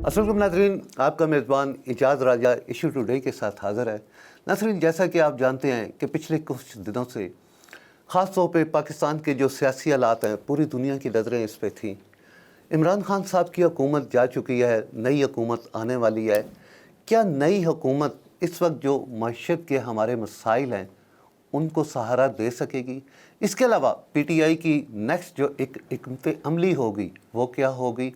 السلام علیکم ناظرین، آپ کا میزبان اعجاز راجہ ایشو ٹوڈے کے ساتھ حاضر ہے۔ ناظرین، جیسا کہ آپ جانتے ہیں کہ پچھلے کچھ دنوں سے خاص طور پہ پاکستان کے جو سیاسی حالات ہیں پوری دنیا کی نظریں اس پہ تھیں۔ عمران خان صاحب کی حکومت جا چکی ہے، نئی حکومت آنے والی ہے۔ کیا نئی حکومت اس وقت جو معیشت کے ہمارے مسائل ہیں ان کو سہارا دے سکے گی؟ اس کے علاوہ پی ٹی آئی کی نیکسٹ جو ایک حکمت عملی ہوگی وہ کیا ہوگی؟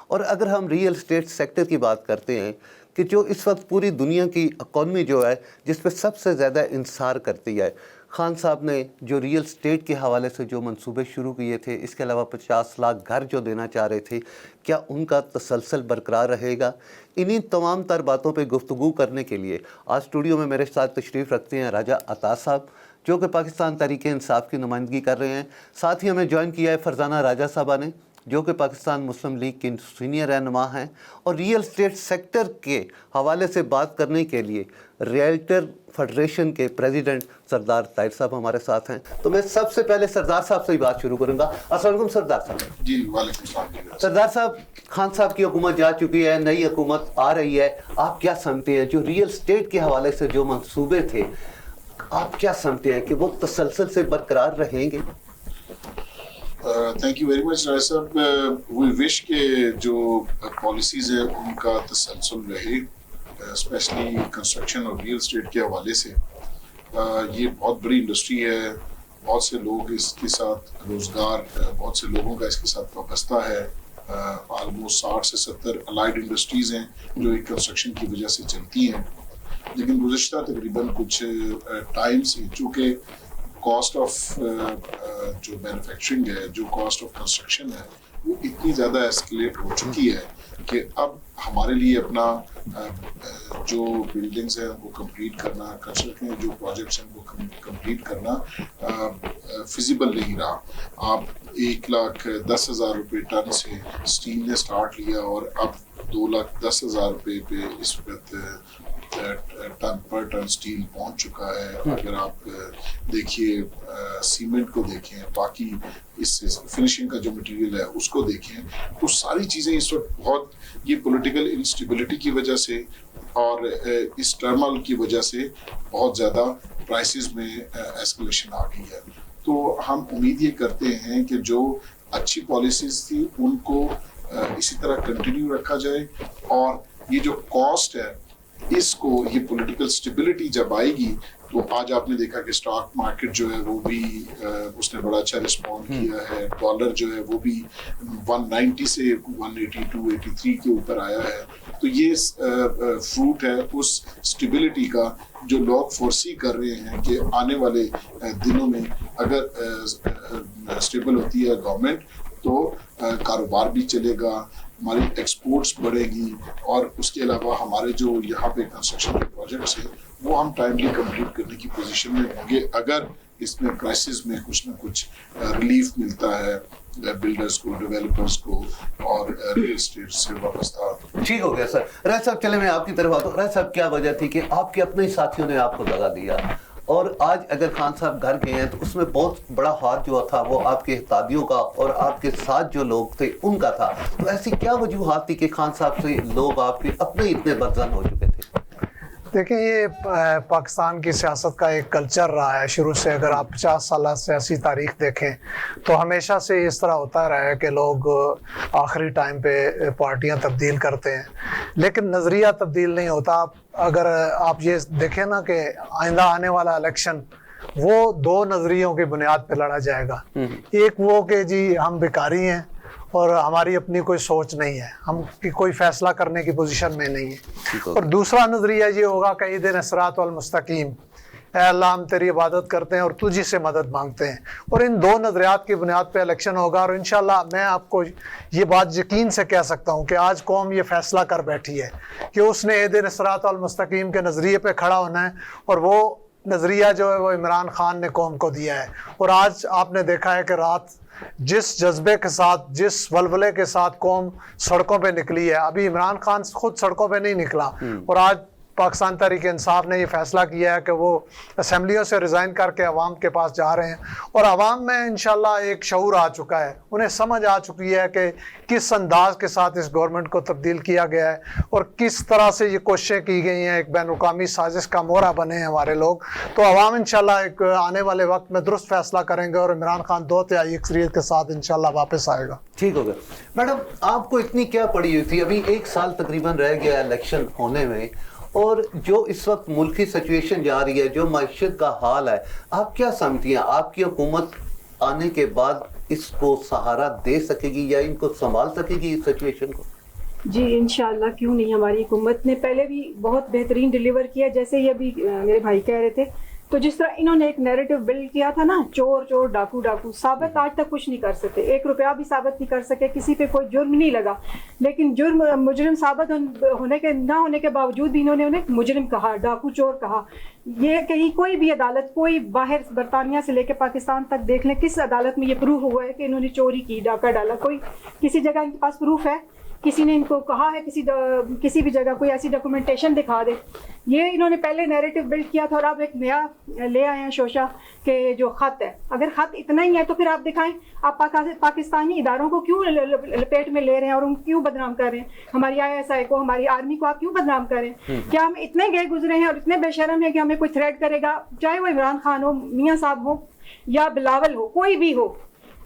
اور اگر ہم ریئل اسٹیٹ سیکٹر کی بات کرتے ہیں کہ جو اس وقت پوری دنیا کی اکانومی جو ہے جس پہ سب سے زیادہ انحصار کرتی ہے، خان صاحب نے جو ریئل اسٹیٹ کے حوالے سے جو منصوبے شروع کیے تھے، اس کے علاوہ 50 لاکھ گھر جو دینا چاہ رہے تھے، کیا ان کا تسلسل برقرار رہے گا؟ انہی تمام تر باتوں پہ گفتگو کرنے کے لیے آج اسٹوڈیو میں میرے ساتھ تشریف رکھتے ہیں راجہ عطا صاحب، جو کہ پاکستان تحریک انصاف کی نمائندگی کر رہے ہیں۔ ساتھ ہی ہمیں جوائن کیا ہے فرزانہ راجہ صاحبہ نے، جو کہ پاکستان مسلم لیگ کی سینئر رہنما ہیں، اور ریئل اسٹیٹ سیکٹر کے حوالے سے بات کرنے کے لیے ریئلٹر فیڈریشن کے پریزیڈنٹ سردار طاہر صاحب ہمارے ساتھ ہیں۔ تو میں سب سے پہلے سردار صاحب سے ہی بات شروع کروں گا۔ السلام علیکم سردار صاحب۔ جی وعلیکم السلام۔ سردار صاحب، خان صاحب کی حکومت جا چکی ہے، نئی حکومت آ رہی ہے، آپ کیا سمجھتے ہیں جو ریئل اسٹیٹ کے حوالے سے جو منصوبے تھے، آپ کیا سمجھتے ہیں کہ وہ تسلسل سے برقرار رہیں گے؟ تھینک یو ویری مچ رائے صاحب۔ وی وش کہ جو پالیسیز ہیں ان کا تسلسل رہے، اسپیشلی کنسٹرکشن اور ریئل اسٹیٹ کے حوالے سے۔ یہ بہت بڑی انڈسٹری ہے، بہت سے لوگ اس کے ساتھ روزگار، بہت سے لوگوں کا اس کے ساتھ وابستہ ہے۔ آلموسٹ 60 سے 70 الائڈ انڈسٹریز ہیں جو ایک کنسٹرکشن کی وجہ سے چلتی ہیں، لیکن گزشتہ تقریباً کچھ ٹائم سے چونکہ کاسٹ آف جو مینوفیکچرنگ ہے، جو کاسٹ آف کنسٹرکشن ہے، وہ اتنی زیادہ ایسکلیٹ ہو چکی ہے کہ اب ہمارے لیے اپنا جو بلڈنگز ہیں وہ کمپلیٹ کرنا، کنسٹرکشن جو پروجیکٹس ہیں وہ کمپلیٹ کرنا فیزیبل نہیں رہا۔ آپ 1,10,000 روپے ٹن سے اسٹیل نے سٹارٹ لیا اور اب 2,10,000 روپے پہ اس وقت ٹن پر ٹن اسٹیل پہنچ چکا ہے۔ اگر آپ دیکھیے سیمنٹ کو دیکھیں، باقی اس سے فنشنگ کا جو مٹیریل ہے اس کو دیکھیں، تو ساری چیزیں اس وقت بہت یہ پولیٹیکل انسٹیبلٹی کی وجہ سے اور اس ٹرمل کی وجہ سے بہت زیادہ پرائسز میں ایسکلیشن آ گئی ہے۔ تو ہم امید یہ کرتے ہیں کہ جو اچھی پالیسیز تھی ان کو اسی طرح کنٹینیو رکھا جائے، اور یہ جو کاسٹ ہے اس کو، یہ پولیٹیکل سٹیبلٹی جب آئے گی تو آج آپ نے دیکھا کہ اسٹاک مارکیٹ جو ہے وہ بھی اس نے بڑا اچھا رسپونڈ کیا ہے، ڈالر جو ہے وہ بھی 190 سے 182 83 کے اوپر آیا ہے۔ تو یہ فروٹ ہے اس سٹیبلٹی کا جو لوگ فورسی کر رہے ہیں کہ آنے والے دنوں میں اگر سٹیبل ہوتی ہے گورنمنٹ تو کاروبار بھی چلے گا، ہماری ایکسپورٹس بڑھے گی، اور اس کے علاوہ ہمارے جو یہاں پہ کنسٹرکشن کے پروجیکٹس ہیں وہ ہم ٹائملی کمپلیٹ کرنے کی پوزیشن میں ہوں گے اگر اس میں کرائسس میں کچھ نہ کچھ ریلیف ملتا ہے بلڈرز کو، ڈیولپرز کو اور ریئل اسٹیٹ سے وابستہ۔ ٹھیک ہو گیا سر۔ راج صاحب، چلے میں آپ کی طرف آتا ہوں۔ راج صاحب، کیا وجہ تھی کہ آپ کے اپنے ساتھیوں نے آپ کو دگا دیا، اور آج اگر خان صاحب گھر گئے ہیں تو اس میں بہت بڑا ہاتھ جو تھا وہ آپ کے اتحادیوں کا اور آپ کے ساتھ جو لوگ تھے ان کا تھا؟ تو ایسی کیا وجوہات تھی کہ خان صاحب سے لوگ آپ کے اپنے اتنے بدظن ہو چکے تھے؟ دیکھیں، یہ پاکستان کی سیاست کا ایک کلچر رہا ہے شروع سے۔ اگر آپ 50 سالہ سیاسی تاریخ دیکھیں تو ہمیشہ سے اس طرح ہوتا رہا ہے کہ لوگ آخری ٹائم پہ پارٹیاں تبدیل کرتے ہیں، لیکن نظریہ تبدیل نہیں ہوتا۔ اگر آپ یہ دیکھیں نا کہ آئندہ آنے والا الیکشن وہ 2 نظریوں کی بنیاد پہ لڑا جائے گا۔ ایک وہ کہ جی ہم بیکاری ہیں اور ہماری اپنی کوئی سوچ نہیں ہے، ہم کی کوئی فیصلہ کرنے کی پوزیشن میں نہیں ہے، اور دوسرا نظریہ یہ ہوگا کہ اہدنا الصراط المستقیم، اے اللہ ہم تیری عبادت کرتے ہیں اور تجھی سے مدد مانگتے ہیں۔ اور ان 2 نظریات کی بنیاد پہ الیکشن ہوگا، اور انشاءاللہ میں آپ کو یہ بات یقین سے کہہ سکتا ہوں کہ آج قوم یہ فیصلہ کر بیٹھی ہے کہ اس نے اہدنا الصراط المستقیم کے نظریے پہ کھڑا ہونا ہے، اور وہ نظریہ جو ہے وہ عمران خان نے قوم کو دیا ہے۔ اور آج آپ نے دیکھا ہے کہ رات جس جذبے کے ساتھ، جس ولولے کے ساتھ قوم سڑکوں پہ نکلی ہے، ابھی عمران خان خود سڑکوں پہ نہیں نکلا، اور آج पाकिस्तान तहरीक इंसाफ ने ये फैसला किया है कि वो असम्बलियों से रिज़ाइन करके अवाम के पास जा रहे हैं, और अवाम में इंशाल्लाह एक शऊर आ चुका है, उन्हें समझ आ चुकी है कि किस अंदाज के साथ इस गवर्नमेंट को तब्दील किया गया है और किस तरह से ये कोशिशें की गई हैं, एक बैनुल-अक़वामी साजिश का मोहरा बने हैं हमारे लोग। तो अवाम इंशाल्लाह एक आने वाले वक्त में दुरुस्त फैसला करेंगे और इमरान खान 2/3 अक्सरियत के साथ इंशाल्लाह वापस आएगा। ठीक हो गया। मैडम, आपको इतनी क्या पड़ी हुई थी, अभी 1 साल तकरीबन रह गया इलेक्शन होने में, और जो इस वक्त मुल्की सिचुएशन जा रही है, जो मईशत का हाल है, आप क्या समझती हैं आपकी हुकूमत आने के बाद इसको सहारा दे सकेगी या इनको संभाल सकेगी इस सिचुएशन को? जी इंशाअल्लाह, क्यों नहीं। हमारी हुकूमत ने पहले भी बहुत बेहतरीन डिलीवर किया, जैसे ये अभी मेरे भाई कह रहे थे। तो जिस तरह इन्होंने एक नैरेटिव बिल्ड किया था ना, चोर चोर डाकू डाकू, साबित आज तक कुछ नहीं कर सकते, 1 रुपया भी साबित नहीं कर सके, किसी पे कोई जुर्म नहीं लगा। लेकिन जुर्म मुजरिम साबित होने के ना होने के बावजूद भी इन्होंने उन्हें मुजरिम कहा, डाकू चोर कहा। ये कहीं कोई भी अदालत, कोई बाहर बरतानिया से लेकर पाकिस्तान तक देख लें, किस अदालत में ये प्रूफ हुआ है कि इन्होंने चोरी की, डाका डाला? कोई किसी जगह इनके पास प्रूफ है? किसी ने इनको कहा है किसी भी जगह कोई ऐसी डॉक्यूमेंटेशन दिखा दे? ये इन्होंने पहले नैरेटिव बिल्ड किया था और अब एक नया ले आए हैं शोशा के जो ख़त है। अगर ख़त इतना ही है तो फिर आप दिखाएं, आप पाकिस्तानी इदारों को क्यों लपेट में ले रहे हैं और उनको क्यों बदनाम कर रहे हैं? हमारी ISI को, हमारी आर्मी को आप क्यों बदनाम कर रहे हैं? क्या हम इतने गए गुजरे हैं और इतने बेशरम हैं कि हमें कोई थ्रेट करेगा, चाहे वो इमरान खान हो, मियाँ साहब हो या बिलावल हो, कोई भी हो,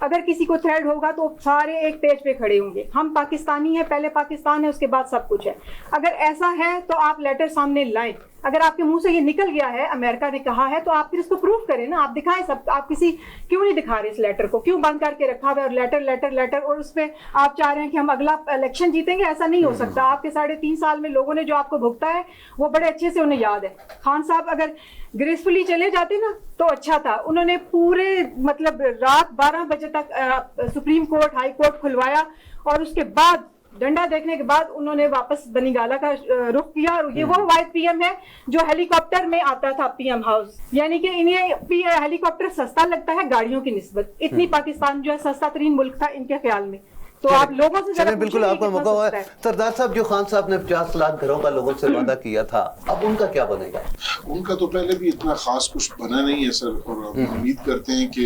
अगर किसी को थ्रेड होगा तो सारे एक पेज पे खड़े होंगे। हम पाकिस्तानी हैं, पहले पाकिस्तान है, उसके बाद सब कुछ है। अगर ऐसा है तो आप लेटर सामने लाएं। अगर आपके मुंह से ये निकल गया है, अमेरिका ने कहा है, तो आप फिर इसको प्रूफ करें ना, आप दिखाएं सब। आप क्यों नहीं दिखा रहे इस लेटर को? क्यों बंद करके रखा हुआ है? और लेटर लेटर लेटर, और उस पर आप चाह रहे हैं कि हम अगला इलेक्शन जीतेंगे? ऐसा नहीं हो सकता। आपके 3.5 साल में लोगों ने जो आपको भुगता है वो बड़े अच्छे से उन्हें याद है। खान साहब अगर ग्रेसफुली चले जाते ना तो अच्छा था। उन्होंने पूरे मतलब रात 12 बजे तक सुप्रीम कोर्ट, हाई कोर्ट खुलवाया, और उसके बाद डंडा देखने के बाद उन्होंने वापस बनीगाला का रुख किया। और ये वो वाइस PM है जो हेलीकॉप्टर में आता था PM हाउस, यानी कि इन्हें हेलीकॉप्टर सस्ता लगता है गाड़ियों की निस्बत। इतनी पाकिस्तान जो है सस्ता तरीन मुल्क था इनके ख्याल में। तो आप लोगों से चलिए, बिल्कुल आपका मौका हुआ है। सरदार साहब, जो खान साहब ने 50 लाख घरों का लोगों से वादा किया था, अब उनका क्या बनेगा? उनका तो पहले भी इतना खास कुछ बना नहीं है सर, और हम उम्मीद करते हैं कि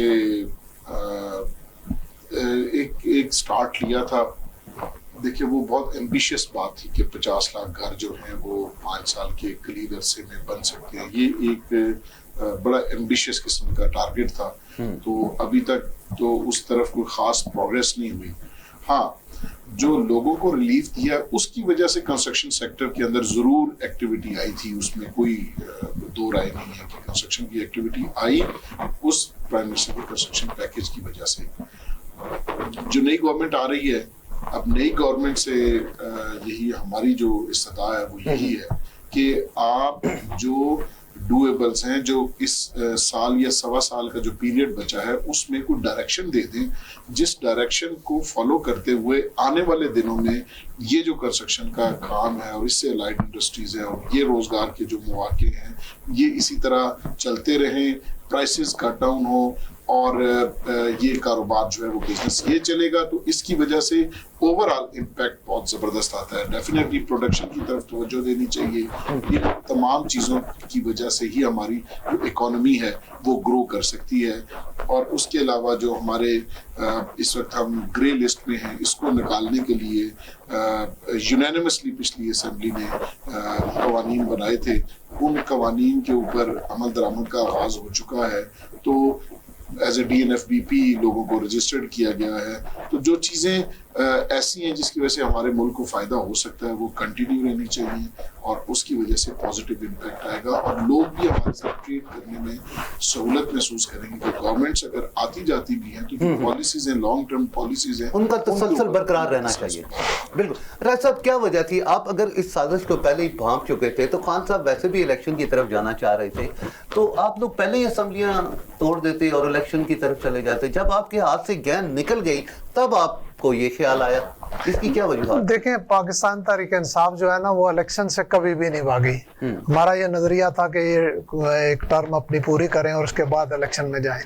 एक स्टार्ट लिया था। देखिए, वो बहुत एम्बिशियस बात थी कि 50 लाख घर जो हैं वो 5 साल के करीब अरसे में बन सकते हैं। ये एक बड़ा एम्बिशियस किस्म का टारगेट था। तो अभी तक तो उस तरफ कोई खास प्रोग्रेस नहीं हुई। हाँ, जो लोगों को रिलीफ दिया उसकी वजह से कंस्ट्रक्शन सेक्टर के अंदर जरूर एक्टिविटी आई थी, उसमें कोई दो राय नहीं है कि कंस्ट्रक्शन की एक्टिविटी आई उस प्राइम मिनिस्टर के कंस्ट्रक्शन पैकेज की वजह से। जो नई गवर्नमेंट आ रही है, अब नई गवर्नमेंट से यही हमारी जो इस्तदा है वो यही है कि आप जो डूएबल्स हैं, जो इस साल या 1.25 साल का जो पीरियड बचा है उसमें कोई डायरेक्शन दे दें, जिस डायरेक्शन को फॉलो करते हुए आने वाले दिनों में ये जो कंस्ट्रक्शन का काम है और इससे अलाइड इंडस्ट्रीज है और ये रोजगार के जो मौके हैं ये इसी तरह चलते रहें, प्राइसेस कट डाउन हो और ये कारोबार जो है वो बिजनेस ये चलेगा, तो इसकी वजह से ओवरऑल इम्पैक्ट बहुत ज़बरदस्त आता है। डेफिनेटली प्रोडक्शन की तरफ तवज्जो देनी चाहिए। ये तमाम चीज़ों की वजह से ही हमारी जो इकोनॉमी है वो ग्रो कर सकती है। और उसके अलावा जो हमारे इस वक्त हम ग्रे लिस्ट में हैं, इसको निकालने के लिए यूनानिमसली पिछली असेंबली ने कवानीन बनाए थे। उन कवानीन के ऊपर अमल दरामद का आगाज हो चुका है। तो एज ए DNFBP लोगों को रजिस्टर्ड किया गया है। तो जो चीज़ें ऐसी हैं जिसकी वजह से हमारे मुल्क को फ़ायदा हो सकता है वो कंटिन्यू रहनी चाहिए और उसकी वजह से पॉजिटिव इम्पैक्ट आएगा और लोग भी हमारे साथ ट्रेड करने में सहूलत महसूस करेंगे कि गवर्नमेंट्स अगर आती जाती भी हैं तो जो पॉलिसीज़ हैं, लॉन्ग टर्म पॉलिसीज़ हैं, उनका तसलसल बरकरार रहना चाहिए। बिल्कुल। राज साहब, क्या वजह थी? आप अगर इस साजिश को पहले ही भांप चुके थे तो खान साहब वैसे भी इलेक्शन की तरफ जाना चाह रहे थे, तो आप लोग पहले ही असम्बलियाँ तोड़ देते और इलेक्शन की तरफ चले जाते। जब आपके हाथ से गेंद निकल गई तब आपको ये ख्याल आया, इसकी क्या वजह? देखें, पाकिस्तान तहरीक इंसाफ जो है ना वो इलेक्शन से कभी भी नहीं भागी। हमारा ये नजरिया था कि ये एक टर्म अपनी पूरी करें और उसके बाद इलेक्शन में जाएं।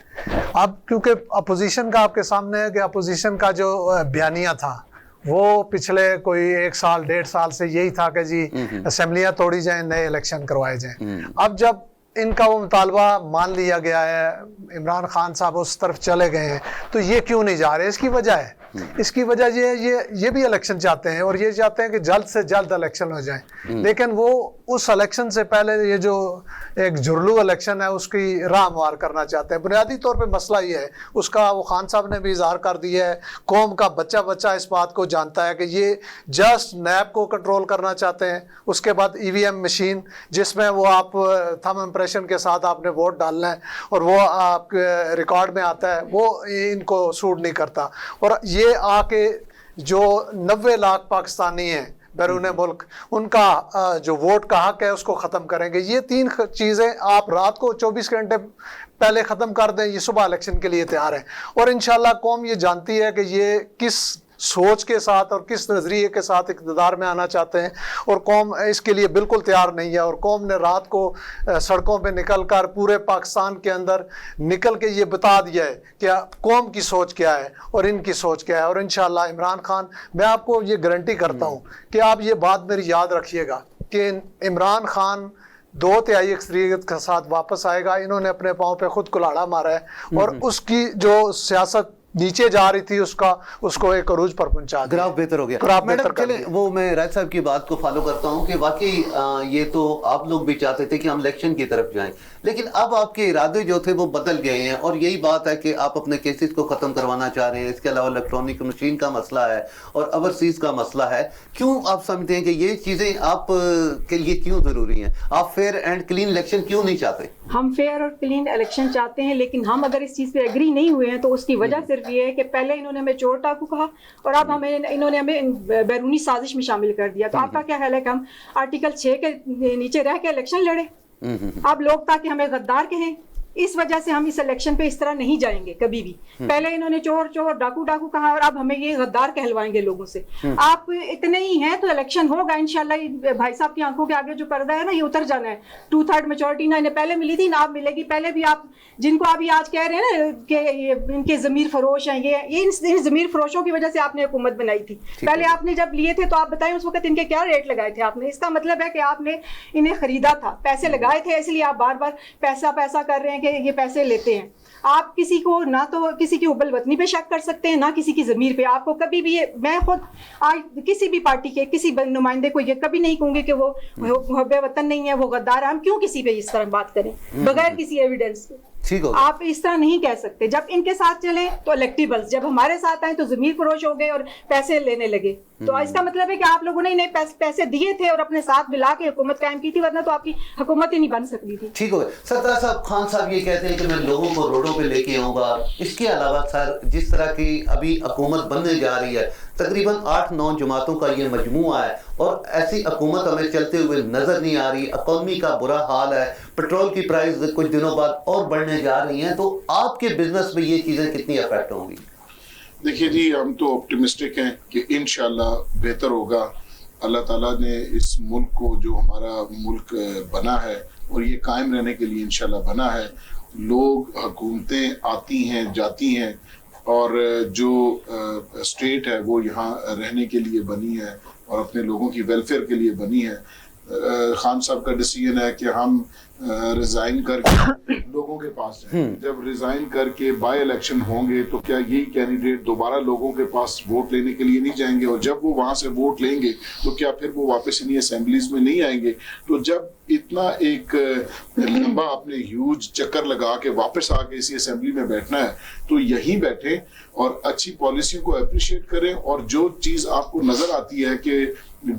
अब क्योंकि अपोजिशन का आपके सामने है कि अपोजिशन का जो बयानिया था وہ پچھلے کوئی 1 سال 1.5 سال سے یہی تھا کہ جی اسمبلیاں توڑی جائیں, نئے الیکشن کروائے جائیں. اب جب ان کا وہ مطالبہ مان لیا گیا ہے, عمران خان صاحب اس طرف چلے گئے ہیں, تو یہ کیوں نہیں جا رہے؟ اس کی وجہ ہے, اس کی وجہ یہ بھی الیکشن چاہتے ہیں اور یہ چاہتے ہیں کہ جلد سے جلد الیکشن ہو جائیں, لیکن وہ اس الیکشن سے پہلے یہ جو ایک جھرلو الیکشن ہے اس کی راہ ہموار کرنا چاہتے ہیں. بنیادی طور پہ مسئلہ یہ ہے, اس کا وہ خان صاحب نے بھی اظہار کر دیا ہے, قوم کا بچہ بچہ اس بات کو جانتا ہے کہ یہ جسٹ نیب کو کنٹرول کرنا چاہتے ہیں, اس کے بعد EVM مشین جس میں وہ آپ تھم امپریشن کے ساتھ آپ نے ووٹ ڈالنا ہے اور وہ آپ کے ریکارڈ میں آتا ہے, وہ ان کو سوٹ نہیں کرتا. اور یہ آ کے جو 90 لاکھ پاکستانی ہیں بیرون ملک, ان کا جو ووٹ کا حق ہے اس کو ختم کریں گے. یہ 3 چیزیں آپ رات کو 24 گھنٹے پہلے ختم کر دیں, یہ صبح الیکشن کے لیے تیار ہیں. اور انشاءاللہ قوم یہ جانتی ہے کہ یہ کس سوچ کے ساتھ اور کس نظریے کے ساتھ اقتدار میں آنا چاہتے ہیں, اور قوم اس کے لیے بالکل تیار نہیں ہے. اور قوم نے رات کو سڑکوں پہ نکل کر پورے پاکستان کے اندر نکل کے یہ بتا دیا ہے کہ قوم کی سوچ کیا ہے اور ان کی سوچ کیا ہے. اور انشاءاللہ عمران خان, میں آپ کو یہ گارنٹی کرتا ہوں کہ آپ یہ بات میری یاد رکھیے گا کہ عمران خان 2/3 اکثریت کے ساتھ واپس آئے گا. انہوں نے اپنے پاؤں پہ خود کلاڑا مارا ہے اور اس کی جو سیاست نیچے جا رہی تھی اس کو ایک عروج پر پہنچا دیا, گراف بہتر ہو گیا. میڈم چلیں وہ میں راج صاحب کی بات کو فالو کرتا ہوں کہ واقعی یہ تو آپ لوگ بھی چاہتے تھے کہ ہم الیکشن کی طرف جائیں, لیکن اب آپ کے ارادے جو تھے وہ بدل گئے ہیں اور یہی بات ہے کہ آپ اپنے کیسز کو ختم کروانا چاہ رہے ہیں. اس کے علاوہ الیکٹرانک مشین کا مسئلہ ہے اور اوورسیز کا مسئلہ ہے. کیوں آپ سمجھتے ہیں کہ یہ چیزیں آپ کے لیے کیوں ضروری ہیں؟ آپ فیئر اینڈ کلین الیکشن کیوں نہیں چاہتے؟ ہم فیئر اور کلین الیکشن چاہتے ہیں, لیکن ہم اگر اس چیز پہ ایگری نہیں ہوئے ہیں تو اس کی وجہ صرف یہ ہے کہ پہلے انہوں نے ہمیں چور ٹاکو کہا اور اب انہوں نے ہمیں بیرونی سازش میں شامل کر دیا. تو آپ کا کیا خیال ہے کہ ہم آرٹیکل 6 کے نیچے رہ کے الیکشن لڑے؟ اب لوگ تاکہ ہمیں غدار کہیں, اس وجہ سے ہم اس الیکشن پہ اس طرح نہیں جائیں گے کبھی بھی. پہلے انہوں نے چور چور ڈاکو ڈاکو کہا اور اب ہمیں یہ غدار کہلوائیں گے لوگوں سے. آپ اتنے ہی ہیں تو الیکشن ہوگا انشاءاللہ. بھائی صاحب کی آنکھوں کے آگے جو پردہ ہے نا, یہ اتر جانا ہے. 2/3 میجورٹی نہ انہیں پہلے ملی تھی نہ اب ملے گی. پہلے بھی آپ جن کو ابھی آج کہہ رہے ہیں نا کہ یہ ان کے ضمیر فروش ہیں, یہ ان ضمیر فروشوں کی وجہ سے آپ نے حکومت بنائی تھی. پہلے آپ نے جب لیے تھے تو آپ بتائیں اس وقت ان کے کیا ریٹ لگائے تھے آپ نے؟ اس کا مطلب ہے کہ آپ نے انہیں خریدا تھا, پیسے لگائے تھے, اس لیے آپ بار بار پیسہ کر رہے ہیں کہ یہ پیسے لیتے ہیں. آپ کسی کو نہ تو کسی کی حب الوطنی پہ شک کر سکتے ہیں نہ کسی کی ضمیر پہ. آپ کو کبھی بھی, میں خود آج کسی بھی پارٹی کے کسی نمائندے کو یہ کبھی نہیں کہوں گی کہ وہ حب وطن نہیں ہے, وہ غدار ہے. ہم کیوں کسی پہ اس طرح بات کریں بغیر کسی ایویڈنس کے؟ آپ اس طرح نہیں کہہ سکتے. جب ان کے ساتھ چلیں تو الیکٹیبلز, جب ہمارے ساتھ آئیں تو ضمیر فروش ہو گئے اور پیسے لینے لگے. تو اس کا مطلب ہے کہ آپ لوگوں نے انہیں پیسے دیے تھے اور اپنے ساتھ ملا کے حکومت قائم کی تھی, ورنہ تو آپ کی حکومت ہی نہیں بن سکتی تھی. ٹھیک ہو گیا. ستار صاحب, خان صاحب یہ کہتے ہیں کہ میں لوگوں کو روڈوں پہ لے کے آؤں گا. اس کے علاوہ سر جس طرح کی ابھی حکومت بننے جا رہی ہے, تقریباً 8-9 جماعتوں کا یہ مجموعہ ہے اور ایسی حکومت ہمیں چلتے ہوئے نظر نہیں آ رہی. اکانومی کا برا حال ہے, پیٹرول کی پرائز کچھ دنوں بعد اور بڑھنے جا رہی ہیں. تو آپ کے بزنس میں یہ چیزیں کتنی افیکٹ ہوں گی؟ دیکھیے جی, ہم تو آپٹیمسٹک ہیں کہ انشاءاللہ بہتر ہوگا. اللہ تعالیٰ نے اس ملک کو, جو ہمارا ملک بنا ہے اور یہ قائم رہنے کے لیے انشاءاللہ بنا ہے, لوگ حکومتیں آتی ہیں جاتی ہیں اور جو اسٹیٹ ہے وہ یہاں رہنے کے لیے بنی ہے اور اپنے لوگوں کی ویلفیئر کے لیے بنی ہے. خان صاحب کا ڈیسیژن ہے کہ ہم ریزائن کر کے لوگوں کے پاس جائیں. جب ریزائن کر کے بائی الیکشن ہوں گے تو کیا یہی کینڈیڈیٹ دوبارہ لوگوں کے پاس ووٹ لینے کے لیے نہیں جائیں گے؟ اور جب وہ وہاں سے ووٹ لیں گے تو کیا پھر وہ واپس انہیں اسمبلیز میں نہیں آئیں گے؟ تو جب اتنا ایک لمبا اپنے ہیوج چکر لگا کے واپس آ کے اسی اسمبلی میں بیٹھنا ہے تو یہیں بیٹھیں اور اچھی پالیسی کو اپریشیٹ کریں. اور جو چیز آپ کو نظر آتی ہے کہ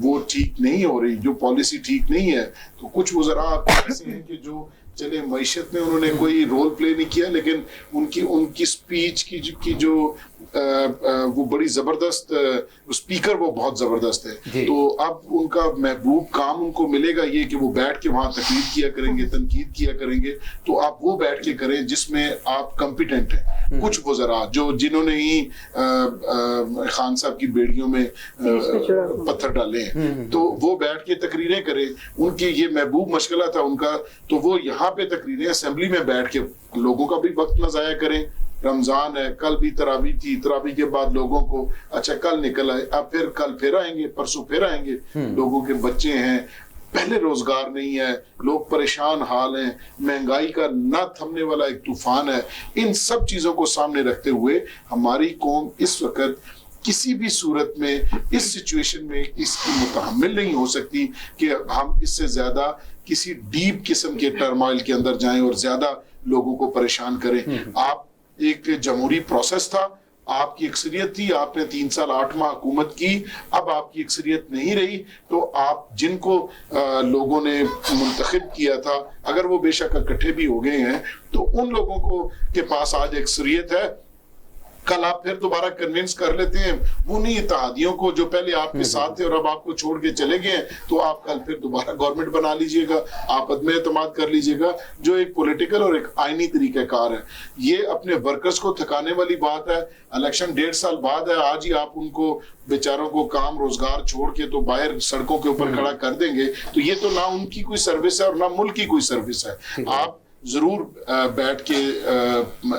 وہ ٹھیک نہیں ہو رہی, جو پالیسی ٹھیک نہیں ہے, تو کچھ وزراء ایسے ہیں کہ جو چلے معیشت میں انہوں نے کوئی رول پلے نہیں کیا, لیکن ان کی سپیچ کی جو وہ بڑی زبردست, اسپیکر وہ بہت زبردست ہے. تو اب ان کا محبوب کام ان کو ملے گا یہ کہ وہ بیٹھ کے وہاں تقریر کیا کریں گے, تنقید کیا کریں گے. تو آپ وہ بیٹھ کے کریں جس میں آپ کمپیٹنٹ ہیں. کچھ وزراء جنہوں نے ہی خان صاحب کی بیڑیوں میں پتھر ڈالے ہیں, تو وہ بیٹھ کے تقریریں کریں. ان کی یہ محبوب مشغلہ تھا ان کا, تو وہ یہاں پہ تقریریں اسمبلی میں بیٹھ کے لوگوں کا بھی وقت نہ ضائع کریں रमजान है, कल भी तरावी थी, तरावी के बाद लोगों को अच्छा कल निकल आए, अब फिर कल फिर आएंगे, परसों फिर आएंगे, लोगों के बच्चे हैं, पहले रोजगार नहीं है, लोग परेशान हाल हैं, महंगाई का ना थमने वाला एक तूफान है। इन सब चीजों को सामने रखते हुए हमारी कौम इस वक्त किसी भी सूरत में इस सिचुएशन में इसकी मुतहम्मिल नहीं हो सकती कि हम इससे ज्यादा किसी डीप किस्म के टर्माइल के अंदर जाएं और ज्यादा लोगों को परेशान करें। आप एक जमहूरी प्रोसेस था, आपकी अक्सरियत थी, आपने 3 साल 8 माह हुकूमत की, अब आपकी अक्सरियत नहीं रही, तो आप जिनको लोगों ने मुंतखब किया था, अगर वो बेशक इकट्ठे भी हो गए हैं, तो उन लोगों को के पास आज अक्सरियत है, कल आप फिर दोबारा कन्विंस कर लेते हैं उन्हीं इत्तेहादियों को जो पहले आपके साथ थे और अब आपको छोड़ के चले गए, तो आप कल फिर दोबारा गवर्नमेंट बना लीजिएगा, आप अदम एतमाद कर लीजिएगा, जो एक पॉलिटिकल और एक आईनी तरीक़ाकार है। ये अपने वर्कर्स को थकाने वाली बात है। इलेक्शन 1.5 साल बाद है, आज ही आप उनको बेचारों को काम रोजगार छोड़ के तो बाहर सड़कों के ऊपर खड़ा कर देंगे, तो ये तो ना उनकी कोई सर्विस है और ना मुल्क की कोई सर्विस है। आप जरूर बैठ के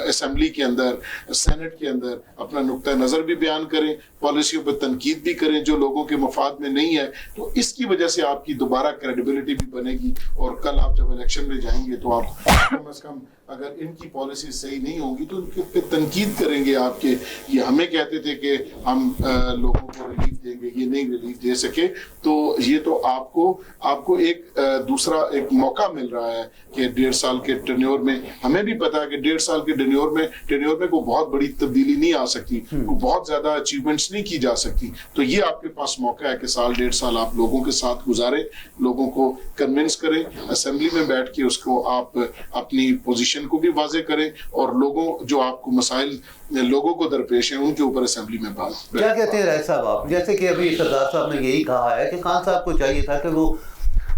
असेंबली के अंदर, सेनेट के अंदर अपना नुक्ता नजर भी बयान करें, पॉलिसियों पर तनकीद भी करें जो लोगों के मफाद में नहीं है, तो इसकी वजह से आपकी दोबारा क्रेडिबिलिटी भी बनेगी। और कल आप जब इलेक्शन में जाएंगे तो आप कम से कम अगर इनकी पॉलिसी सही नहीं होगी तो उनके पे तनकीद करेंगे आपके, ये हमें कहते थे कि हम लोगों को रिलीफ देंगे, ये नहीं रिलीफ दे सके, तो ये तो आपको एक दूसरा एक मौका मिल रहा है कि 1.5 साल के टेन्योर में, हमें भी पता है कि 1.5 साल के टेन्योर में कोई बहुत बड़ी तब्दीली नहीं आ सकती, कोई बहुत ज्यादा अचीवमेंट्स नहीं की जा सकती, तो ये आपके पास मौका है कि 1.5 साल आप लोगों के साथ गुजारें, लोगों को कन्विंस करें, असेंबली में बैठ के उसको आप अपनी पोजीशन को भी वाजे करें और लोगों जो आपको मसाइल लोगों को दरपेश हैं उनके ऊपर असेंबली में बात। क्या कहते हैं राय साहब आप, जैसे कि अभी सरदार साहब ने यही कहा है कि खान साहब को चाहिए था कि वो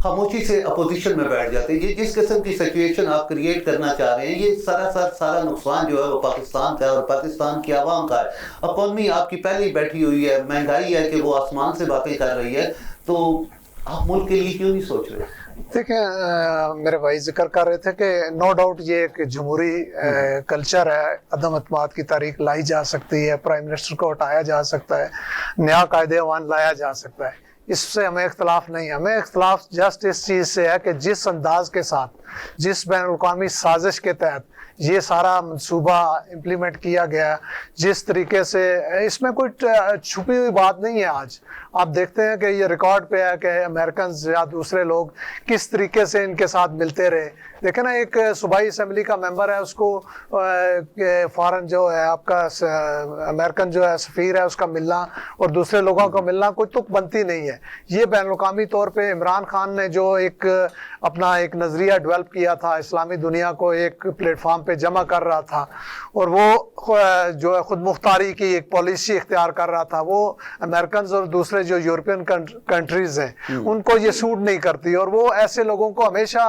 खामोशी से अपोजिशन में बैठ जाते। ये जिस किस्म की सिचुएशन आप क्रिएट करना चाह रहे हैं, ये सारा नुकसान जो है वो पाकिस्तान का है और पाकिस्तान की आवाम का है। इकॉनमी आपकी पहले ही बैठी हुई है, महंगाई है कि वो आसमान से बातें कर रही है, तो आप मुल्क के लिए क्यों नहीं सोच रहे? देखिए, मेरे भाई जिक्र कर रहे थे कि नो डाउट ये एक जमहूरी कल्चर है, अदम एतमाद की तारीख लाई जा सकती है, प्राइम मिनिस्टर को हटाया जा सकता है, नया कायदे अवान लाया जा सकता है, इससे हमें इख्तलाफ नहीं है। हमें इख्तलाफ जस्ट इस चीज़ से है कि जिस अंदाज के साथ, जिस बैनुल-अक़वामी साजिश के तहत ये सारा मंसूबा इम्प्लीमेंट किया गया, जिस तरीके से, इसमें कोई छुपी हुई बात नहीं है। आज आप देखते हैं कि ये रिकॉर्ड पे है कि अमेरिकन या दूसरे लोग किस तरीके से इनके साथ मिलते रहे। देखें ना, एक सूबाई असम्बली का मेंबर है, उसको फॉरेन जो है आपका अमेरिकन जो है सफ़ीर है, उसका मिलना और दूसरे लोगों का मिलना कोई तुक बनती नहीं है। ये बैनुल-अक़वामी तौर पे इमरान खान ने जो एक अपना एक नज़रिया डेवलप किया था, इस्लामी दुनिया को एक प्लेटफार्म पे जमा कर रहा था और वो जो है खुद मुख्तारी की एक पॉलिसी इख्तियार कर रहा था, वो अमेरिकन और दूसरे जो यूरोपियन कंट्रीज हैं उनको ये सूट नहीं करती, और वो ऐसे लोगों को हमेशा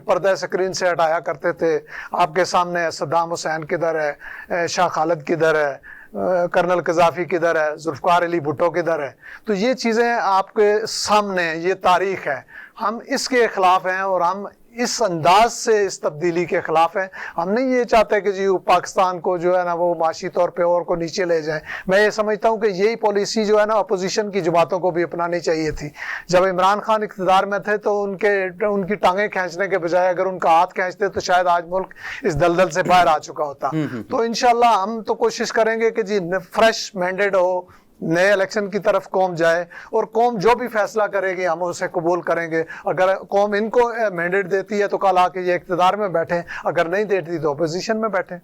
पर्दा स्क्रीन से हटाया करते थे। आपके सामने सद्दाम हुसैन किधर है, शाह खालिद किधर है, कर्नल कज़ाफ़ी किधर है, जुल्फ़िकार अली भुट्टो किधर है। तो ये चीज़ें आपके सामने, ये तारीख़ है, हम इसके ख़िलाफ़ हैं और हम इस अंदाज से इस तब्दीली के ख़िलाफ़ हैं। हम नहीं ये चाहते कि जी पाकिस्तान को जो है ना वो माशी तौर पे और को नीचे ले जाएं। मैं ये समझता हूँ कि यही पॉलिसी जो है ना अपोजिशन की जमातों को भी अपनानी चाहिए थी। जब इमरान खान इक़्तिदार में थे तो उनकी टांगें खींचने के बजाय अगर उनका हाथ खींचते तो शायद आज मुल्क इस दलदल से बाहर आ चुका होता। तो इंशाल्लाह हम तो कोशिश करेंगे कि जी फ्रेश मैंडेट हो, नए इलेक्शन की तरफ कौम जाए और कौम जो भी फैसला करेगी हम उसे कबूल करेंगे। अगर कौम इनको मैंडेट देती है तो कल आके ये इक़्तिदार में बैठे, अगर नहीं देती तो अपोजिशन में बैठे।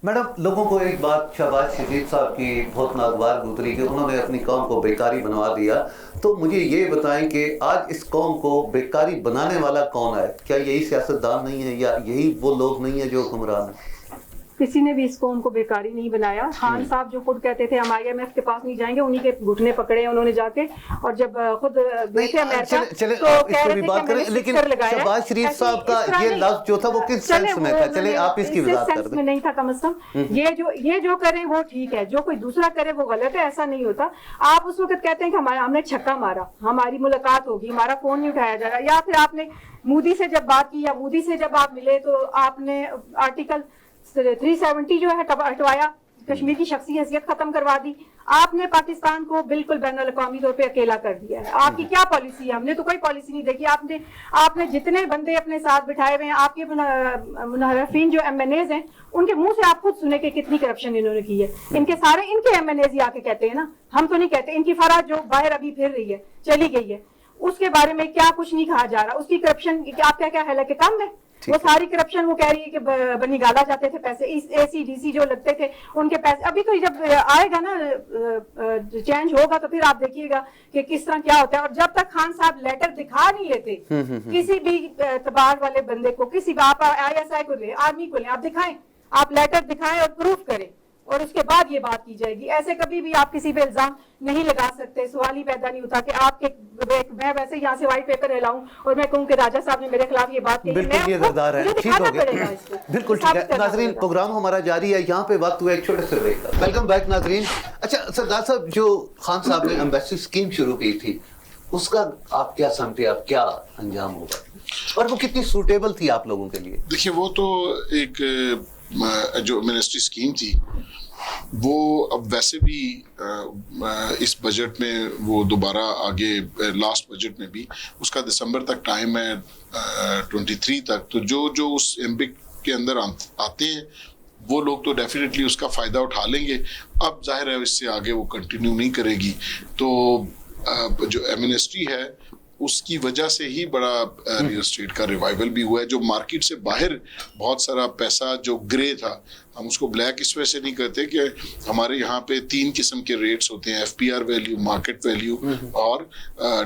मैडम, लोगों को एक बात शहबाज शरीफ साहब की बहुत नागवार गुजरी कि उन्होंने अपनी कौम को बेकारी बनवा दिया, तो मुझे ये बताएं कि आज इस कौम को बेकारी बनाने वाला कौन है? क्या यही सियासतदान नहीं है या यही वो लोग नहीं है जो हुक्मरान है? किसी ने भी इस कौम को बेकारी नहीं बनाया। खान साहब जो खुद कहते थे हम IMF के पास नहीं जाएंगे, उन्हीं के घुटने पकड़े उन्होंने जाके, और जब खुद गए थे अमेरिका तो कह रहे थे कि मैंने लेकिन स्टिकर लगाया। शहबाज शरीफ साहब का ये लफ्ज जो था वो किस सेंस में था? चले आप इसकी वजाहत कर दें। में नहीं था, कम से कम ये जो करें वो ठीक है, जो कोई दूसरा करे वो गलत है, ऐसा नहीं होता। आप उस वक्त कहते हैं कि हमने छक्का मारा, हमारी मुलाकात होगी, हमारा फोन नहीं उठाया जाएगा, या फिर आपने मोदी से जब बात की या मोदी से जब आप मिले तो आपने आर्टिकल 370 जो है हटवाया, कश्मीर की शख्सी हैसियत खत्म करवा दी। आपने पाकिस्तान को बिल्कुल बैनुल-अक़वामी तौर पे अकेला कर दिया है। आपकी क्या पॉलिसी है? हमने तो कोई पॉलिसी नहीं देखी। आपने जितने बंदे अपने साथ बिठाए हुए हैं, आपके मुनहरफीन जो MNAs हैं, उनके मुंह से आप खुद सुने कि कितनी करप्शन इन्होंने की है। इनके MNAs ही आके कहते हैं ना, हम तो नहीं कहते। इनकी फराज जो बाहर अभी फिर रही है, चली गई है, उसके बारे में क्या कुछ नहीं कहा जा रहा। उसकी करप्शन आप क्या है कि कम है? वो सारी करप्शन वो कह रही है कि बनी गाला जाते थे पैसे, इस AC/DC जो लगते थे उनके पैसे। अभी तो जब आएगा ना, चेंज होगा, तो फिर आप देखिएगा कि किस तरह क्या होता है। और जब तक खान साहब लेटर दिखा नहीं लेते किसी भी तबार वाले बंदे को, किसी आप ISI को ले, आर्मी को ले, आप दिखाएं, आप लेटर दिखाएं और प्रूफ करें, और उसके बाद ये बात की जाएगी। ऐसे कभी भी आप किसी पे इल्जाम नहीं लगा सकते। सवाल ही पैदा नहीं होता कि आपके, मैं वैसे यहाँ से व्हाइट पेपर लाऊं और मैं कहूँ कि राजा साहब ने मेरे खिलाफ ये बात कही। बिल्कुल ये गद्दार है। ठीक हो गया, बिल्कुल ठीक है। नाजरीन, प्रोग्राम हमारा जारी है, यहाँ पे वक्त हुआ एक छोटे से ब्रेक का। वेलकम बैक नाजरीन। अच्छा सरदार साहब, जो खान साहब ने एम्बेसी स्कीम शुरू की थी, उसका आप क्या समझते हैं, आप क्या अंजाम होगा, और वो कितनी सूटेबल थी आप लोगों के लिए? देखिए, वो तो एक जो मिनिस्ट्री स्कीम थी, वो अब वैसे भी इस बजट में वो दोबारा आगे, लास्ट बजट में भी उसका दिसंबर तक टाइम है, 23 तक। तो जो उस एम्बिक के अंदर आते हैं वो लोग तो डेफिनेटली उसका फ़ायदा उठा लेंगे। अब जाहिर है इससे आगे वो कंटिन्यू नहीं करेगी। तो जो मिनिस्ट्री है उसकी वजह से ही बड़ा रियल एस्टेट का रिवाइवल भी हुआ है। जो मार्केट से बाहर बहुत सारा पैसा जो ग्रे था, हम उसको ब्लैक इस वजह से नहीं करते कि हमारे यहाँ पे 3 किस्म के रेट्स होते हैं, FPR वैल्यू, मार्केट वैल्यू और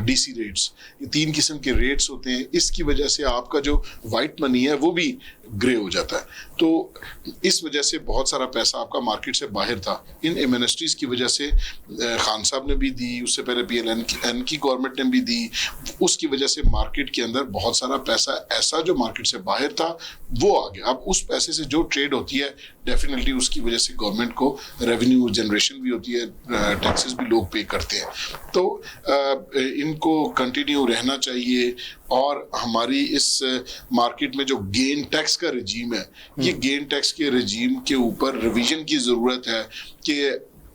DC रेट्स। ये 3 किस्म के रेट्स होते हैं। इसकी वजह से आपका जो वाइट मनी है वो भी ग्रे हो जाता है। तो इस वजह से बहुत सारा पैसा आपका मार्केट से बाहर था। इन मिनिस्ट्रीज की वजह से खान साहब ने भी दी, उससे पहले PLN की गवर्नमेंट ने भी दी। उसकी वजह से मार्केट के अंदर बहुत सारा पैसा ऐसा जो मार्केट से बाहर था वो आ गया। अब उस पैसे से जो ट्रेड होती है, डेफिनेटली उसकी वजह से गवर्नमेंट को रेवेन्यू जनरेशन भी होती है, टैक्सेस भी लोग पे करते हैं। तो इनको कंटिन्यू रहना चाहिए। और हमारी इस मार्केट में जो गेन टैक्स का रजीम है, ये गेन टैक्स के रजीम के ऊपर रिवीजन की ज़रूरत है। कि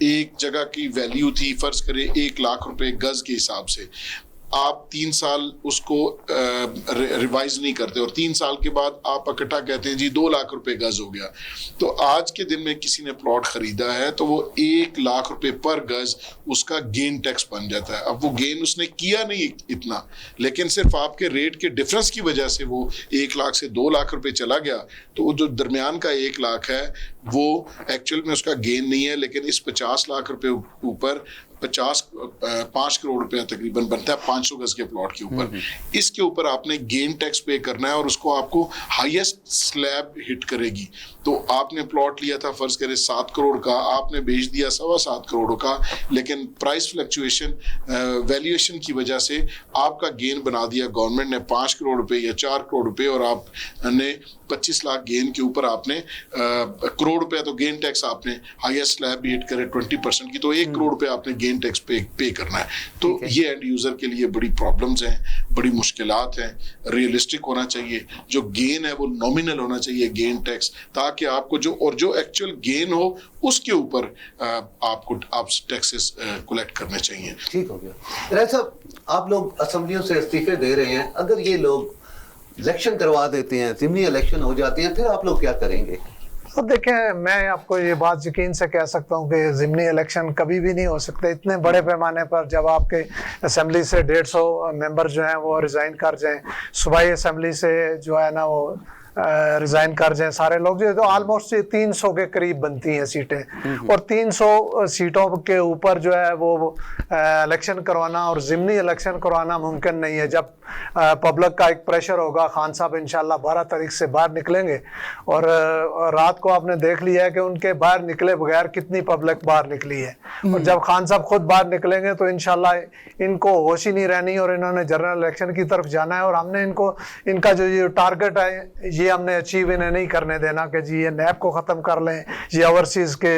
एक जगह की वैल्यू थी, फर्ज करें 1 लाख रुपए गज के हिसाब से, आप 3 साल उसको रिवाइज नहीं करते और 3 साल के बाद आप इकट्ठा कहते हैं जी 2 लाख रुपए गज हो गया। तो आज के दिन में किसी ने प्लॉट खरीदा है तो वो 1 लाख रुपए पर गज उसका गेन टैक्स बन जाता है। अब वो गेन उसने किया नहीं इतना, लेकिन सिर्फ आपके रेट के डिफरेंस की वजह से वो 1 लाख से 2 लाख रुपए चला गया। तो वो जो दरमियान का 1 लाख है वो एक्चुअल में उसका गेन नहीं है, लेकिन इस 50 लाख रुपए ऊपर 5 करोड़ रुपया तकरीबन बनता है 500 गज के प्लॉट के ऊपर। इसके ऊपर आपने गेन टैक्स पे करना है और उसको आपको हाईएस्ट स्लैब हिट करेगी। तो आपने प्लॉट लिया था फर्ज करें 7 करोड़ का, आपने बेच दिया 7.25 करोड़ का, लेकिन प्राइस फ्लक्चुएशन वैल्यूएशन की वजह से आपका गेन बना दिया गवर्नमेंट ने 5 करोड़ रुपए या 4 करोड़ रुपए, और आपने 25 लाख गेन के ऊपर आपने करोड़ रुपया तो गेन टैक्स आपने हाईएस्ट स्लैब भी हिट करे 20% की, तो 1 करोड़ रुपया आपने गेन टैक्स पे करना है। तो ये एंड यूजर के लिए बड़ी प्रॉब्लम्स हैं, बड़ी मुश्किलात हैं। रियलिस्टिक होना चाहिए, जो गेन है वो नॉमिनल होना चाहिए गेन टैक्स, ताकि आपको जो एक्चुअल गेन हो उसके ऊपर आप टैक्सेस कलेक्ट करने चाहिए। ठीक हो गया। राय साहब, आप लोग असेंबलियों से इस्तीफे दे रहे हैं, अगर ये लोग इलेक्शन करवा देते हैं, ज़िमनी इलेक्शन हो जाते हैं, फिर आप लोग क्या करेंगे? तो देखें, मैं आपको ये बात यकीन से कह सकता हूँ कि ज़िमनी इलेक्शन कभी भी नहीं हो सकते इतने बड़े पैमाने पर। जब आपके असेंबली से 150 मेंबर जो हैं वो रिज़ाइन कर जाएं, सूबाई असेंबली से जो है ना वो रिज़ाइन कर जाएं सारे लोग, जो तो ऑलमोस्ट 300 के करीब बनती हैं सीटें, और 300 सीटों के ऊपर जो है वो इलेक्शन करवाना और ज़िमनी इलेक्शन करवाना मुमकिन नहीं है। जब पब्लिक का एक प्रेशर होगा, खान साहब इंशाल्लाह 12 तारीख से बाहर निकलेंगे, और रात को आपने देख लिया है कि उनके बाहर निकले बगैर कितनी पब्लिक बाहर निकली है। और जब खान साहब खुद बाहर निकलेंगे तो इंशाल्लाह इनको होश ही नहीं रहनी और इन्होंने जनरल इलेक्शन की तरफ जाना है। और हमने इनका जो ये टारगेट है ये یہ ہم نے اچیو انہیں نہیں کرنے دینا کہ جی یہ نیب کو ختم کر لیں, یہ اوورسیز کے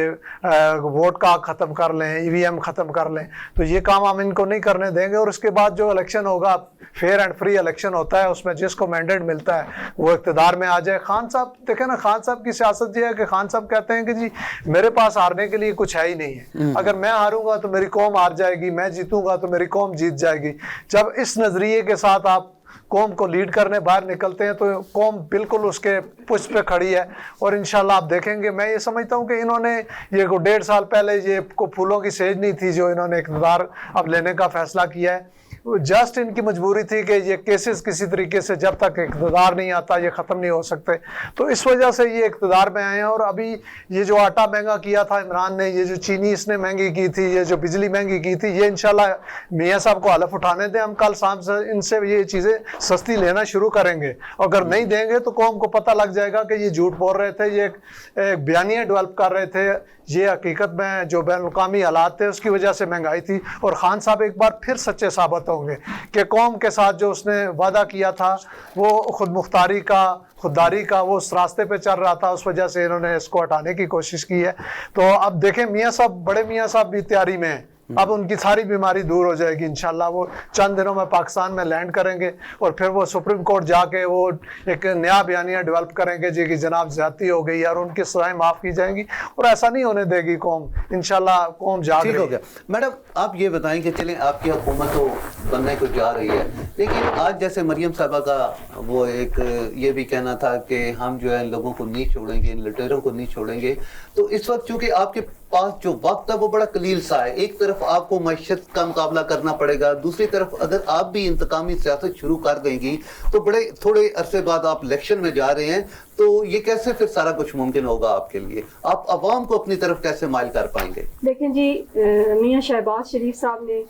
ووٹ کا ختم کر لیں, EVM ختم کر لیں. تو یہ کام ہم ان کو نہیں کرنے دیں گے. اور اس کے بعد جو الیکشن ہوگا, فیئر اینڈ فری الیکشن ہوتا ہے, اس میں جس کو مینڈیٹ ملتا ہے وہ اقتدار میں آ جائے. خان صاحب دیکھیں نا, خان صاحب کی سیاست یہ ہے کہ خان صاحب کہتے ہیں کہ جی میرے پاس ہارنے کے لیے کچھ ہے ہی نہیں ہے, اگر میں ہاروں گا تو میری قوم ہار جائے گی, میں جیتوں گا تو میری قوم جیت جائے گی. جب اس نظریے کے ساتھ آپ قوم کو لیڈ کرنے باہر نکلتے ہیں تو قوم بالکل اس کے پشت پہ کھڑی ہے. اور انشاءاللہ آپ دیکھیں گے, میں یہ سمجھتا ہوں کہ انہوں نے یہ 1.5 سال پہلے یہ کو پھولوں کی سیج نہیں تھی جو انہوں نے اقتدار اب لینے کا فیصلہ کیا ہے. جسٹ ان کی مجبوری تھی کہ یہ کیسز کسی طریقے سے جب تک اقتدار نہیں آتا یہ ختم نہیں ہو سکتے, تو اس وجہ سے یہ اقتدار میں آئے ہیں. اور ابھی یہ جو آٹا مہنگا کیا تھا عمران نے, یہ جو چینی اس نے مہنگی کی تھی, یہ جو بجلی مہنگی کی تھی, یہ انشاءاللہ میاں صاحب کو حلف اٹھانے دیں, ہم کل شام سے ان سے یہ چیزیں سستی لینا شروع کریں گے. اگر نہیں دیں گے تو قوم کو پتہ لگ جائے گا کہ یہ جھوٹ بول رہے تھے, یہ ایک بیانیہ ڈیولپ کر رہے تھے, یہ حقیقت میں جو بین الاقوامی حالات تھے اس کی وجہ سے مہنگائی تھی. اور خان صاحب ایک بار پھر سچے ثابت ہوں گے کہ قوم کے ساتھ جو اس نے وعدہ کیا تھا وہ خود مختاری کا, خودداری کا, وہ اس راستے پہ چل رہا تھا, اس وجہ سے انہوں نے اس کو ہٹانے کی کوشش کی ہے. تو اب دیکھیں میاں صاحب, بڑے میاں صاحب بھی تیاری میں ہیں, اب ان کی ساری بیماری دور ہو جائے گی انشاءاللہ. وہ چند دنوں میں پاکستان میں لینڈ کریں گے اور پھر وہ سپریم کورٹ جا کے وہ ایک نیا بیانیہ ڈیولپ کریں گے جی کہ جناب زیادتی ہو گئی اور ان کی سزائیں معاف کی جائیں گی, اور ایسا نہیں ہونے دے گی قوم. انشاءاللہ قوم جاگ رہی ہے. ٹھیک ہو گیا. میڈم آپ یہ بتائیں کہ چلیں آپ کی حکومت تو بننے کو جا رہی ہے, لیکن آج جیسے مریم صاحبہ کا وہ ایک یہ بھی کہنا تھا کہ ہم جو ہے لوگوں کو نہیں چھوڑیں گے, ان لٹیروں کو نہیں چھوڑیں گے. تو اس وقت چونکہ آپ کے پاس جو وقت ہے وہ بڑا قلیل سا ہے, ایک طرف آپ کو معیشت کا مقابلہ کرنا پڑے گا, دوسری طرف اگر آپ بھی انتقامی سیاست شروع کر دیں گی تو بڑے تھوڑے عرصے بعد آپ الیکشن میں جا رہے ہیں, تو یہ کیسے پھر سارا کچھ ممکن ہوگا آپ کے لیے؟ آپ عوام کو اپنی طرف کیسے مائل کر پائیں گے؟ دیکھیں جی, میاں شہباز شریف صاحب نے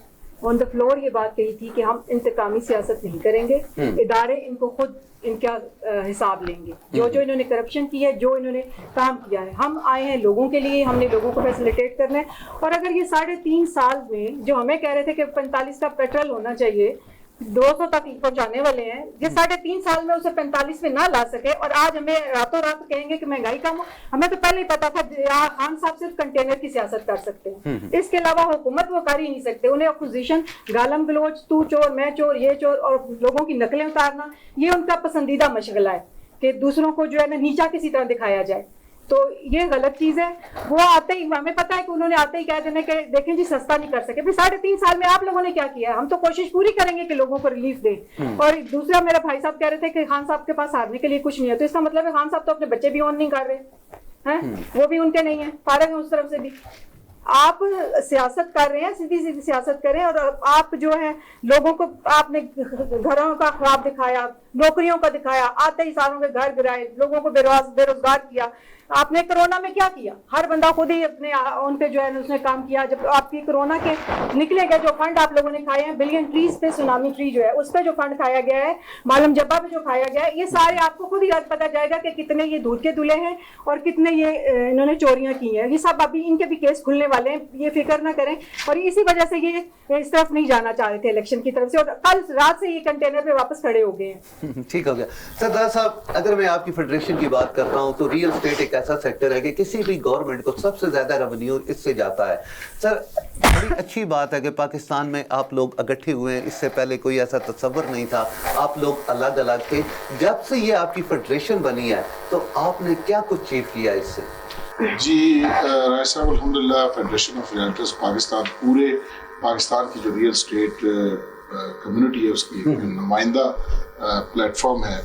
آن دا فلور یہ بات کہی تھی کہ ہم انتقامی سیاست نہیں کریں گے, ادارے ان کو خود ان کا حساب لیں گے. جو انہوں نے کرپشن کی ہے, جو انہوں نے کام کیا ہے, ہم آئے ہیں لوگوں کے لیے, ہم نے لوگوں کو فیسیلیٹیٹ کرنا ہے. اور اگر یہ 3.5 سال میں جو ہمیں کہہ رہے تھے کہ 45 کا پیٹرول ہونا چاہیے, 200 تک پہنچانے والے ہیں, یہ 3.5 سال میں اسے 45 میں نہ لا سکے, اور آج ہمیں راتوں رات کہیں گے کہ مہنگائی کم ہو. ہمیں تو پہلے ہی پتا تھا خان صاحب صرف کنٹینر کی سیاست کر سکتے ہیں, اس کے علاوہ حکومت وہ کر ہی نہیں سکتے. انہیں اپوزیشن گالم گلوچ, تو چور میں چور, یہ چور, اور لوگوں کی نقلیں اتارنا, یہ ان کا پسندیدہ مشغلہ ہے کہ دوسروں کو جو ہے نا نیچا کسی طرح دکھایا جائے. تو یہ غلط چیز ہے. وہ آتے ہی, ہمیں پتا ہے کہ انہوں نے آتے ہی کہہ دینا کہ دیکھیں جی سستا نہیں کر سکے. 3.5 سال میں آپ لوگوں نے کیا کیا ہے؟ ہم تو کوشش پوری کریں گے کہ لوگوں کو ریلیف دیں. اور دوسرا, میرا بھائی صاحب کہہ رہے تھے کہ خان صاحب کے پاس ہارنے کے لیے کچھ نہیں ہے, تو اس کا مطلب ہے خان صاحب تو اپنے بچے بھی آن نہیں کر رہے ہیں, وہ بھی ان کے نہیں ہیں, فارغ ہیں اس طرف سے بھی. آپ سیاست کر رہے ہیں, سیدھی سیدھی سیاست کریں. اور آپ جو ہے لوگوں کو, آپ نے گھروں کا خواب دکھایا, نوکریوں کا دکھایا, آتے ہی سالوں کے گھر گرائے, لوگوں کو بے روزگار کیا. آپ نے کرونا میں کیا کیا؟ ہر بندہ خود ہی اپنے ان پہ جو ہے اس نے کام کیا. جب آپ کی کرونا کے نکلے گئے جو فنڈ آپ لوگوں نے کھائے ہیں, بلین ٹریز پہ, سونامی ٹری جو ہے اس پہ جو فنڈ کھایا گیا ہے, معلوم جبہ پہ جو کھایا گیا ہے, یہ سارے آپ کو خود ہی پتا جائے گا کہ کتنے یہ دودھ کے دلے ہیں اور کتنے یہ انہوں نے چوریاں کی ہیں. یہ سب ابھی ان کے بھی کیس کھلنے والے ہیں, یہ فکر نہ کریں. اور اسی وجہ سے یہ اس طرف نہیں جانا چاہ رہے تھے الیکشن کی طرف سے, اور کل رات سے یہ کنٹینر پہ واپس کھڑے ہو گئے ہیں. ٹھیک ہو گیا. سردار صاحب, اگر میں آپ کی فیڈریشن کی بات کرتا ہوں تو ریئل اسٹیٹ ایک ایسا سیکٹر ہے کہ کسی بھی گورنمنٹ کو سب سے زیادہ ریونیو اس سے جاتا ہے. سر, بڑی اچھی بات ہے کہ پاکستان میں آپ لوگ اکٹھے ہوئے ہیں, اس سے پہلے کوئی ایسا تصور نہیں تھا, آپ لوگ الگ الگ تھے. جب سے یہ آپ کی فیڈریشن بنی ہے تو آپ نے کیا کچھ اچیو کیا اس سے؟ جی رائے صاحب, الحمدللہ فیڈریشن آف ریئلٹرز پاکستان پورے پاکستان کی جو ریئل اسٹیٹ کمیونٹی ہے اس کی نمائندہ پلیٹ فارم ہے,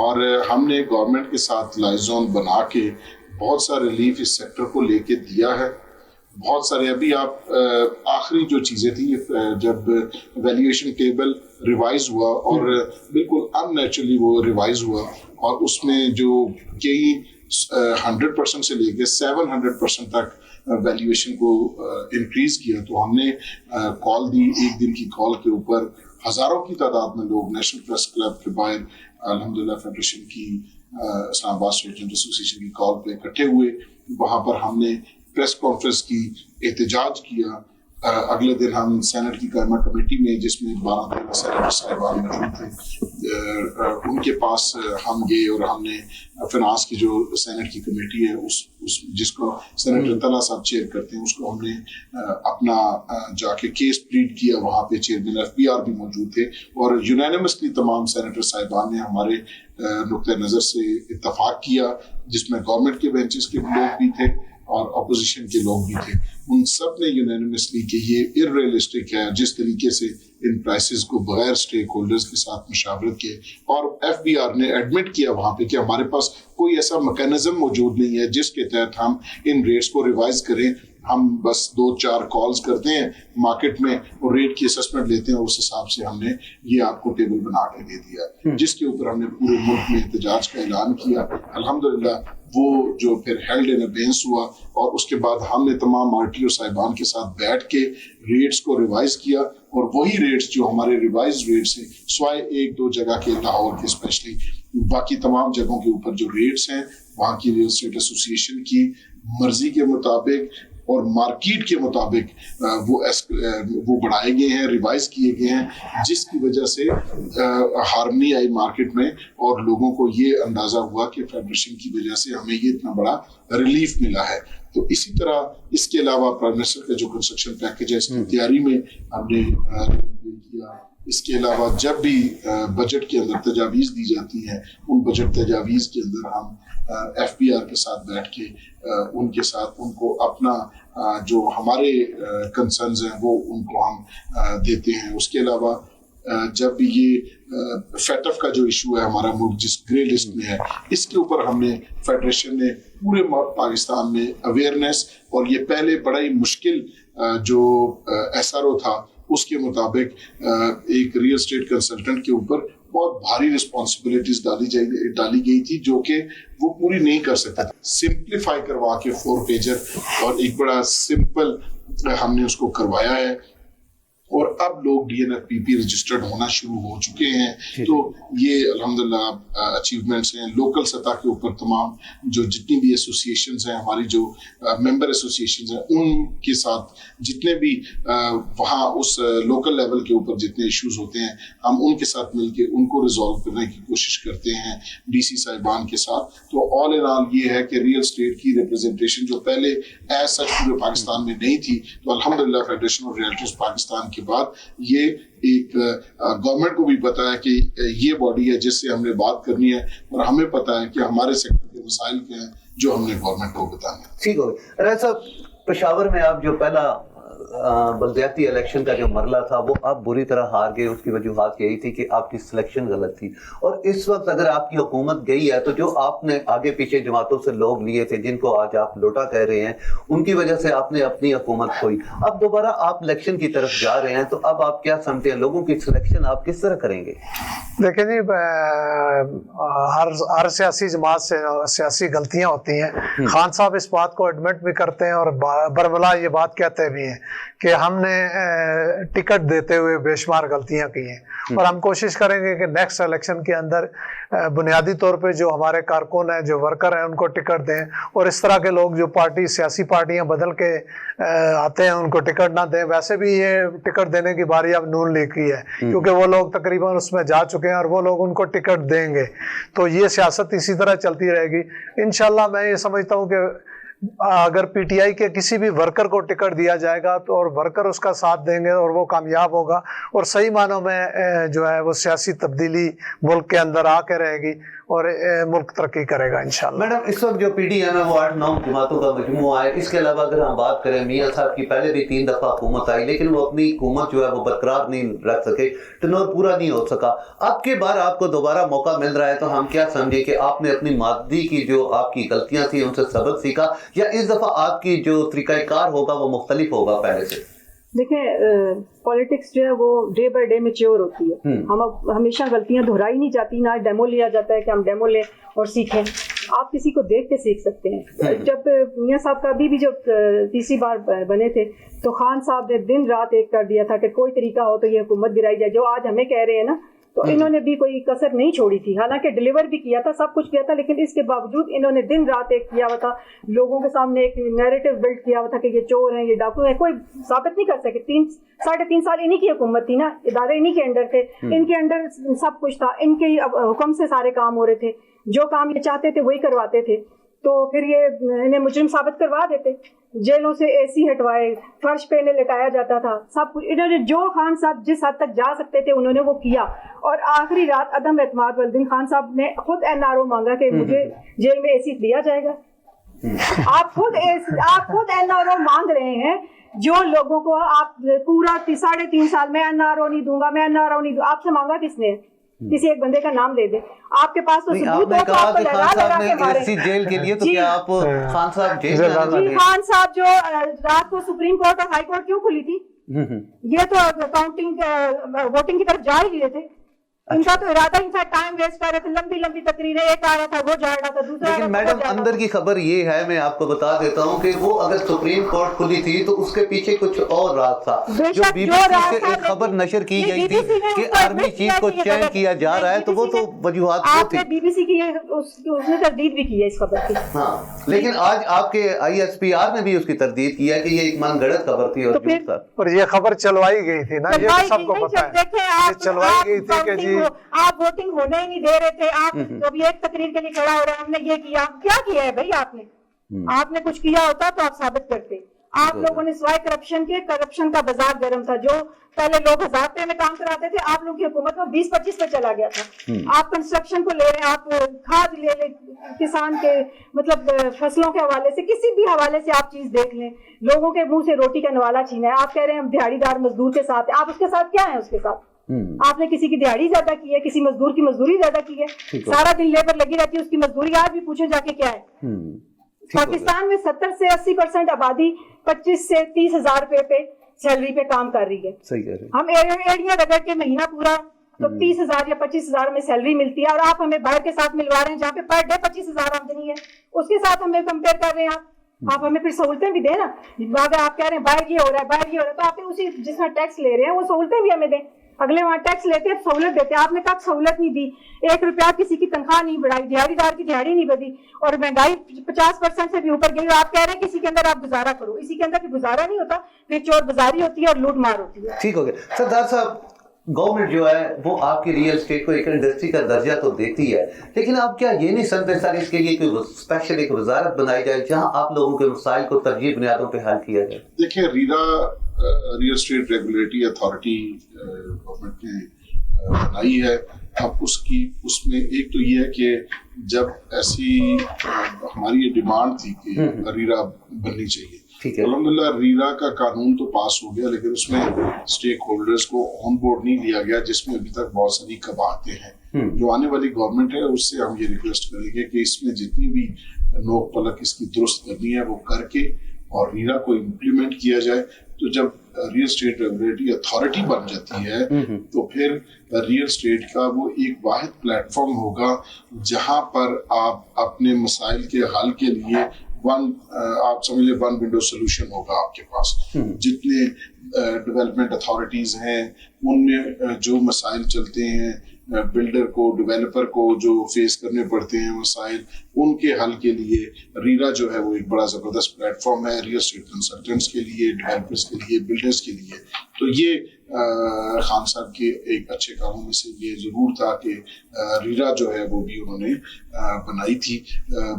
اور ہم نے گورنمنٹ کے ساتھ لائزون بنا کے بہت سا ریلیف اس سیکٹر کو لے کے دیا ہے. بہت سارے, ابھی آپ آخری جو چیزیں تھیں جب ویلیویشن ٹیبل ریوائز ہوا اور بالکل ان نیچرلی وہ ریوائز ہوا, اور اس میں جو کئی 100% سے لے کے 700% تک ویلیویشن کو انکریز کیا, تو ہم نے کال دی, ایک دن کی کال کے اوپر ہزاروں کی تعداد میں لوگ نیشنل پریس کلب کے باہر الحمدللہ فیڈریشن کی اسلام آباد اسٹوڈنٹ ایسوسیشن کی کال پہ اکٹھے ہوئے. وہاں پر ہم نے پریس کانفرنس کی, احتجاج کیا, अगले दिन हम सेनेट की कायमा कमेटी में, जिसमें 12-13 सेनेटर साहिबान मौजूद थे, उनके पास हम गए और हमने फिनांस की जो सेनेट की कमेटी है उस जिसको सेनेटर तला साहब चेयर करते हैं, उसको हमने अपना जाके केस प्लीड किया। वहाँ पे चेयरमैन FBR भी मौजूद थे और यूनानिमसली तमाम सेनेटर साहिबान ने हमारे नुक्ते नज़र से इत्तफाक किया, जिसमें गवर्नमेंट के बेंचेस के लोग भी थे और अपोजिशन के लोग भी थे। उन सब ने यूनानिमसली कि ये इररियलिस्टिक है जिस तरीके से इन प्राइसेस को बगैर स्टेक होल्डर्स के साथ मशावरत के, और FBR ने एडमिट किया वहाँ पे कि हमारे पास कोई ऐसा मैकेनिज्म मौजूद नहीं है जिसके तहत हम इन रेट्स को रिवाइज करें। हम बस 2-4 कॉल्स करते हैं मार्केट में और रेट की असेसमेंट लेते हैं, उस हिसाब से हमने ये आपको टेबल बना के दे दिया, जिसके ऊपर हमने पूरे मुल्क में एहतजाज का ऐलान किया। अल्हम्दुलिल्लाह वो जो फिर हेल्ड इन अबेंस हुआ और उसके बाद हमने तमाम RTO साहिबान के साथ बैठ के रेट्स को रिवाइज किया, और वही रेट्स जो हमारे रिवाइज रेट्स हैं, स्वाय 1-2 जगह के लाहौर के स्पेशली, बाकी तमाम जगहों के ऊपर जो रेट्स हैं वहाँ की रियल एस्टेट एसोसिएशन की मर्जी के मुताबिक और मार्केट के मुताबिक वो बढ़ाए गए हैं, रिवाइज किए गए हैं, जिसकी वजह से हार्मनी आई मार्केट में और लोगों को ये अंदाजा हुआ कि फेडरेशन की वजह से हमें ये इतना बड़ा रिलीफ मिला है। तो इसी तरह इसके अलावा प्राइम मिनिस्टर का जो कंस्ट्रक्शन पैकेज है, इसकी तैयारी में हमने किया। इसके अलावा जब भी बजट के अंदर तजावीज़ दी जाती हैं, उन बजट तजावीज़ के अंदर हम FBR के साथ बैठ के उनके साथ उनको अपना जो हमारे कंसर्न्स हैं वो उनको हम देते हैं। उसके अलावा जब भी ये फेटफ का जो इशू है हमारा मुल्क जिस ग्रे लिस्ट में है, इसके ऊपर हमने फेडरेशन ने पूरे पाकिस्तान में अवेयरनेस, और ये पहले बड़ा ही मुश्किल जो SRO था उसके मुताबिक एक रियल एस्टेट कंसल्टेंट के ऊपर बहुत भारी रिस्पॉन्सिबिलिटीज डाली गई थी जो कि वो पूरी नहीं कर सकता था। सिंप्लीफाई करवा के 4 पेजर और एक बड़ा सिंपल हमने उसको करवाया है, और अब लोग DNFPP रजिस्टर्ड होना शुरू हो चुके हैं। तो ये अल्हम्दुलिल्लाह अचीवमेंट्स हैं। लोकल सतह के ऊपर तमाम जो जितनी भी एसोसिएशंस हैं, हमारी जो मेंबर एसोसिएशंस हैं, उनके साथ जितने भी वहाँ उस लोकल लेवल के ऊपर जितने इश्यूज होते हैं, हम उनके साथ मिलके उनको रिजॉल्व करने की कोशिश करते हैं DC साहिबान के साथ। तो ऑल इन ऑल ये है कि रियल स्टेट की रिप्रेजेंटेशन जो पहले एज सच पूरे पाकिस्तान में नहीं थी, तो अल्हम्दुलिल्लाह फेडरेशन ऑफ रियल्टर्स पाकिस्तान के बाद ये एक गवर्नमेंट को भी पता है कि ये बॉडी है जिससे हमने बात करनी है, और हमें पता है कि हमारे सेक्टर के मसाइल क्या हैं जो हमने गवर्नमेंट को बताना है। ठीक हो गया। राय साहब, पेशावर में आप जो पहला बल्दियाती इलेक्शन का जो मरला था वो आप बुरी तरह हार गए, उसकी वजूहात यही थी कि आपकी सिलेक्शन गलत थी। और इस वक्त अगर आपकी हुकूमत गई है तो जो आपने आगे पीछे जमातों से लोग लिए थे जिनको आज आप लोटा कह रहे हैं, उनकी वजह से आपने अपनी हुकूमत खोई। अब दोबारा आप इलेक्शन की तरफ जा रहे हैं, तो अब आप क्या समझते हैं लोगों की सिलेक्शन आप किस तरह करेंगे? देखिए जी, हर सियासी जमात से सियासी गलतियां होती हैं। खान साहब इस बात को एडमिट भी करते हैं और बरमला ये बात कहते भी हैं कि हमने टिकट देते हुए बेशुमार गलतियां की हैं, और हम कोशिश करेंगे कि नेक्स्ट इलेक्शन के अंदर बुनियादी तौर पे जो हमारे कारकुन हैं, जो वर्कर हैं, उनको टिकट दें, और इस तरह के लोग जो सियासी पार्टियां बदल के आते हैं उनको टिकट ना दें। वैसे भी ये टिकट देने की बारी अब नून लीग की है, क्योंकि वो लोग तकरीबन उसमें जा चुके हैं और वो लोग उनको टिकट देंगे। तो ये सियासत इसी तरह चलती रहेगी इंशाल्लाह। मैं ये समझता हूँ कि अगर PTI के किसी भी वर्कर को टिकट दिया जाएगा तो और वर्कर उसका साथ देंगे और वो कामयाब होगा, और सही मानों में जो है वो सियासी तब्दीली मुल्क के अंदर आके रहेगी और मुल्क तरक्की करेगा इंशाल्लाह। मैडम, इस वक्त जो PDM है वो 8-9 जमातों का मजमूआ है। इसके अलावा अगर हम बात करें, मियां साहब की पहले भी 3 दफा हुकूमत आई, लेकिन वो अपनी हुकूमत जो है वो बरकरार नहीं रख सके, टर्नओवर पूरा नहीं हो सका। अब की बार आपको दोबारा मौका मिल रहा है, तो हम क्या समझे कि आपने अपनी मादी की जो आपकी गलतियां थी उनसे सबक सीखा, या इस दफा आपकी जो तरीकाकार होगा वो मुख्तलिफ होगा पहले से? देखें, पॉलिटिक्स जो है वो डे बाय डे मैच्योर होती है। हम अब हमेशा गलतियां दोहराई नहीं जाती, ना डेमो लिया जाता है कि हम डेमो लें और सीखें। आप किसी को देख के सीख सकते हैं। जब मियां साहब का अभी भी जो तीसरी बार बने थे, तो खान साहब ने दिन रात एक कर दिया था कि कोई तरीका हो तो ये हुकूमत गिराई जाए। जो आज हमें कह रहे हैं ना تو انہوں نے بھی کوئی کسر نہیں چھوڑی تھی. حالانکہ ڈلیور بھی کیا تھا, سب کچھ کیا تھا, لیکن اس کے باوجود انہوں نے دن رات ایک کیا ہوا تھا, لوگوں کے سامنے ایک نیریٹو بلڈ کیا ہوا تھا کہ یہ چور ہیں, یہ ڈاکو ہیں. کوئی ثابت نہیں کر سکے. 3.5 سال انہی کی حکومت تھی نا, ادارے انہی کے انڈر تھے, ان کے انڈر سب کچھ تھا, ان کے حکم سے سارے کام ہو رہے تھے, جو کام یہ چاہتے تھے وہی کرواتے تھے. تو پھر یہ انہیں مجرم ثابت کروا دیتے. جیلوں سے اے سی ہٹوائے, فرش پہ انہیں لٹایا جاتا تھا, سب کچھ انہوں نے جو خان صاحب جس حد تک جا سکتے تھے انہوں نے وہ کیا. اور آخری رات عدم اعتماد والدین خان صاحب نے خود NRO مانگا کہ مجھے جیل میں اے سی دیا جائے گا. آپ خود NRO مانگ رہے ہیں, جو لوگوں کو آپ پورا 3.5 سال میں NRO نہیں دوں گا, میں NRO نہیں دوں. آپ سے مانگا کس نے؟ کسی ایک بندے کا نام لے دے. آپ کے پاس تو ثبوت ہو تو آپ کو لگا لگا کے مارے. جیل کے لیے تو کیا آپ خان صاحب جیل جی, خان صاحب جو رات کو سپریم کورٹ اور ہائی کورٹ کیوں کھلی تھی؟ یہ تو کاؤنٹنگ ووٹنگ کی طرف جا ہی رہے تھے. ان کا تو ارادہ ہی تھا, ٹائم ویسٹ کر رہے تھے, لمبی لمبی تقریریں, ایک آ رہا تھا وہ جا رہا تھا, دوسرا. لیکن میڈم اندر کی خبر یہ ہے, میں آپ کو بتا دیتا ہوں کہ وہ اگر سپریم کورٹ کھلی تھی تو اس کے پیچھے کچھ اور راز تھا. جو BBC سے ایک خبر نشر کی گئی تھی کہ آرمی چیف کو چین کیا جا رہا ہے, تو وہ تو وجوہات وہ تھی. BBC کی اس نے تردید بھی کی ہے اس خبر کی. ہاں, لیکن آج آپ کے ISPR نے بھی اس کی تردید کی ہے کہ یہ ایک من گھڑت خبر تھی اور جھوٹ تھا. اور یہ خبر چلوائی گئی تھی نا, یہ سب کو پتا ہے, چلوائی گئی تھی کہ جی آپ ووٹنگ ہونے ہی نہیں دے رہے تھے. آپ ابھی ایک تقریر کے لیے کھڑا ہو رہا ہے, ہم نے یہ کیا. کیا کیا ہے بھائی آپ نے؟ آپ نے کچھ کیا ہوتا تو آپ ثابت کرتے. آپ لوگوں نے سوائے کرپشن کے, کرپشن کا بازار گرم تھا. جو پہلے لوگ 1000 روپے میں کام کراتے تھے, آپ لوگوں کی حکومت میں 20-25 پہ چلا گیا تھا. آپ کنسٹرکشن کو لے رہے ہیں, آپ کھاد لے لیں, کسان کے مطلب فصلوں کے حوالے سے, کسی بھی حوالے سے آپ چیز دیکھ لیں, لوگوں کے منہ سے روٹی کا نوالا چھینا ہے. آپ کہہ رہے ہیں ہم دیہڑی دار مزدور کے ساتھ ہیں. آپ اس کے ساتھ کیا ہیں؟ اس کے ساتھ آپ نے کسی کی دیہڑی زیادہ کی ہے, کسی مزدور کی مزدوری زیادہ کی ہے. سارا دن لیبر لگی رہتی ہے, اس کی مزدوری آج بھی پوچھے جا کے کیا ہے. پاکستان میں 70 سے 80% آبادی 25 سے 30 ہزار روپے پہ سیلری پہ کام کر رہی ہے. ہم ایڑیاں رگڑ کے مہینہ پورا تو 30,000 یا 25,000 میں سیلری ملتی ہے, اور آپ ہمیں باہر کے ساتھ ملوا رہے ہیں جہاں پہ پر ڈے 25,000 آمدنی ہے, اس کے ساتھ ہمیں کمپیئر کر رہے ہیں. آپ ہمیں پھر سہولتیں بھی دیں نا. اگر آپ کہہ رہے ہیں باہر یہ ہو رہا ہے, باہر یہ ہو رہا ہے, تو آپ اسی جس میں ٹیکس لے رہے ہیں وہ سہولتیں بھی ہمیں دیں. اگلے وہاں ٹیکس لیتے ہیں, سہولت دیتے ہیں. آپ نے کب سہولت نہیں دی؟ 1 روپیہ کسی کی تنخواہ نہیں بڑھائی, دیہڑی دار کی دیہڑی نہیں بدی, اور مہنگائی 50% سے بھی اوپر گئی. آپ کہہ رہے ہیں کسی کے اندر آپ گزارا کرو. اسی کے اندر بھی گزارا نہیں ہوتا, پھر چور بازاری ہوتی ہے اور لوٹ مار ہوتی ہے. ٹھیک ہو گیا. سردار صاحب, گورنمنٹ جو ہے وہ آپ کی ریئل اسٹیٹ کو ایک انڈسٹری کا درجہ تو دیتی ہے, لیکن آپ کیا یہ نہیں سمجھتے سر اس کے لیے کوئی اسپیشل ایک وزارت بنائی جائے جہاں آپ لوگوں کے مسائل کو ترجیحی بنیادوں پہ حل کیا جائے؟ دیکھیں, real estate regulatory authority government نے بنائی ہے. اب اس میں ایک تو یہ ہے کہ جب ایسی ہماری یہ ڈیمانڈ تھی کہ ریرا بننی چاہیے, الحمدللہ ریرا کا قانون تو پاس ہو گیا, لیکن اس میں اسٹیک ہولڈرز کو آن بورڈ نہیں لیا گیا, جس میں ابھی تک بہت ساری قباحتیں ہیں. جو آنے والی گورنمنٹ ہے اس سے ہم یہ ریکویسٹ کریں گے کہ اس میں جتنی بھی نوک پلک اس کی درست کرنی ہے وہ کر کے اور ریرا کو امپلیمنٹ کیا جائے. تو جب ریئل اسٹیٹ ریگولیٹری اتھارٹی بن جاتی ہے تو پھر ریئل اسٹیٹ کا وہ ایک واحد پلیٹ فارم ہوگا جہاں پر آپ اپنے مسائل کے حل کے لیے آپ سمجھ لیں 1 ونڈو سولوشن ہوگا آپ کے پاس. جتنے ڈیولپمنٹ اتھارٹیز ہیں ان میں جو مسائل چلتے ہیں, بلڈر کو, ڈیولپر کو جو فیس کرنے پڑتے ہیں مسائل, ان کے حل کے لیے ریرا جو ہے وہ ایک بڑا زبردست پلیٹ فارم ہے ریئل اسٹیٹ کنسلٹنٹس کے لیے, ڈیولپرز کے لیے, بلڈرز کے لیے. تو یہ خان صاحب کے ایک اچھے کاموں میں سے یہ ضرور تھا کہ ریرا جو ہے وہ بھی انہوں نے بنائی تھی,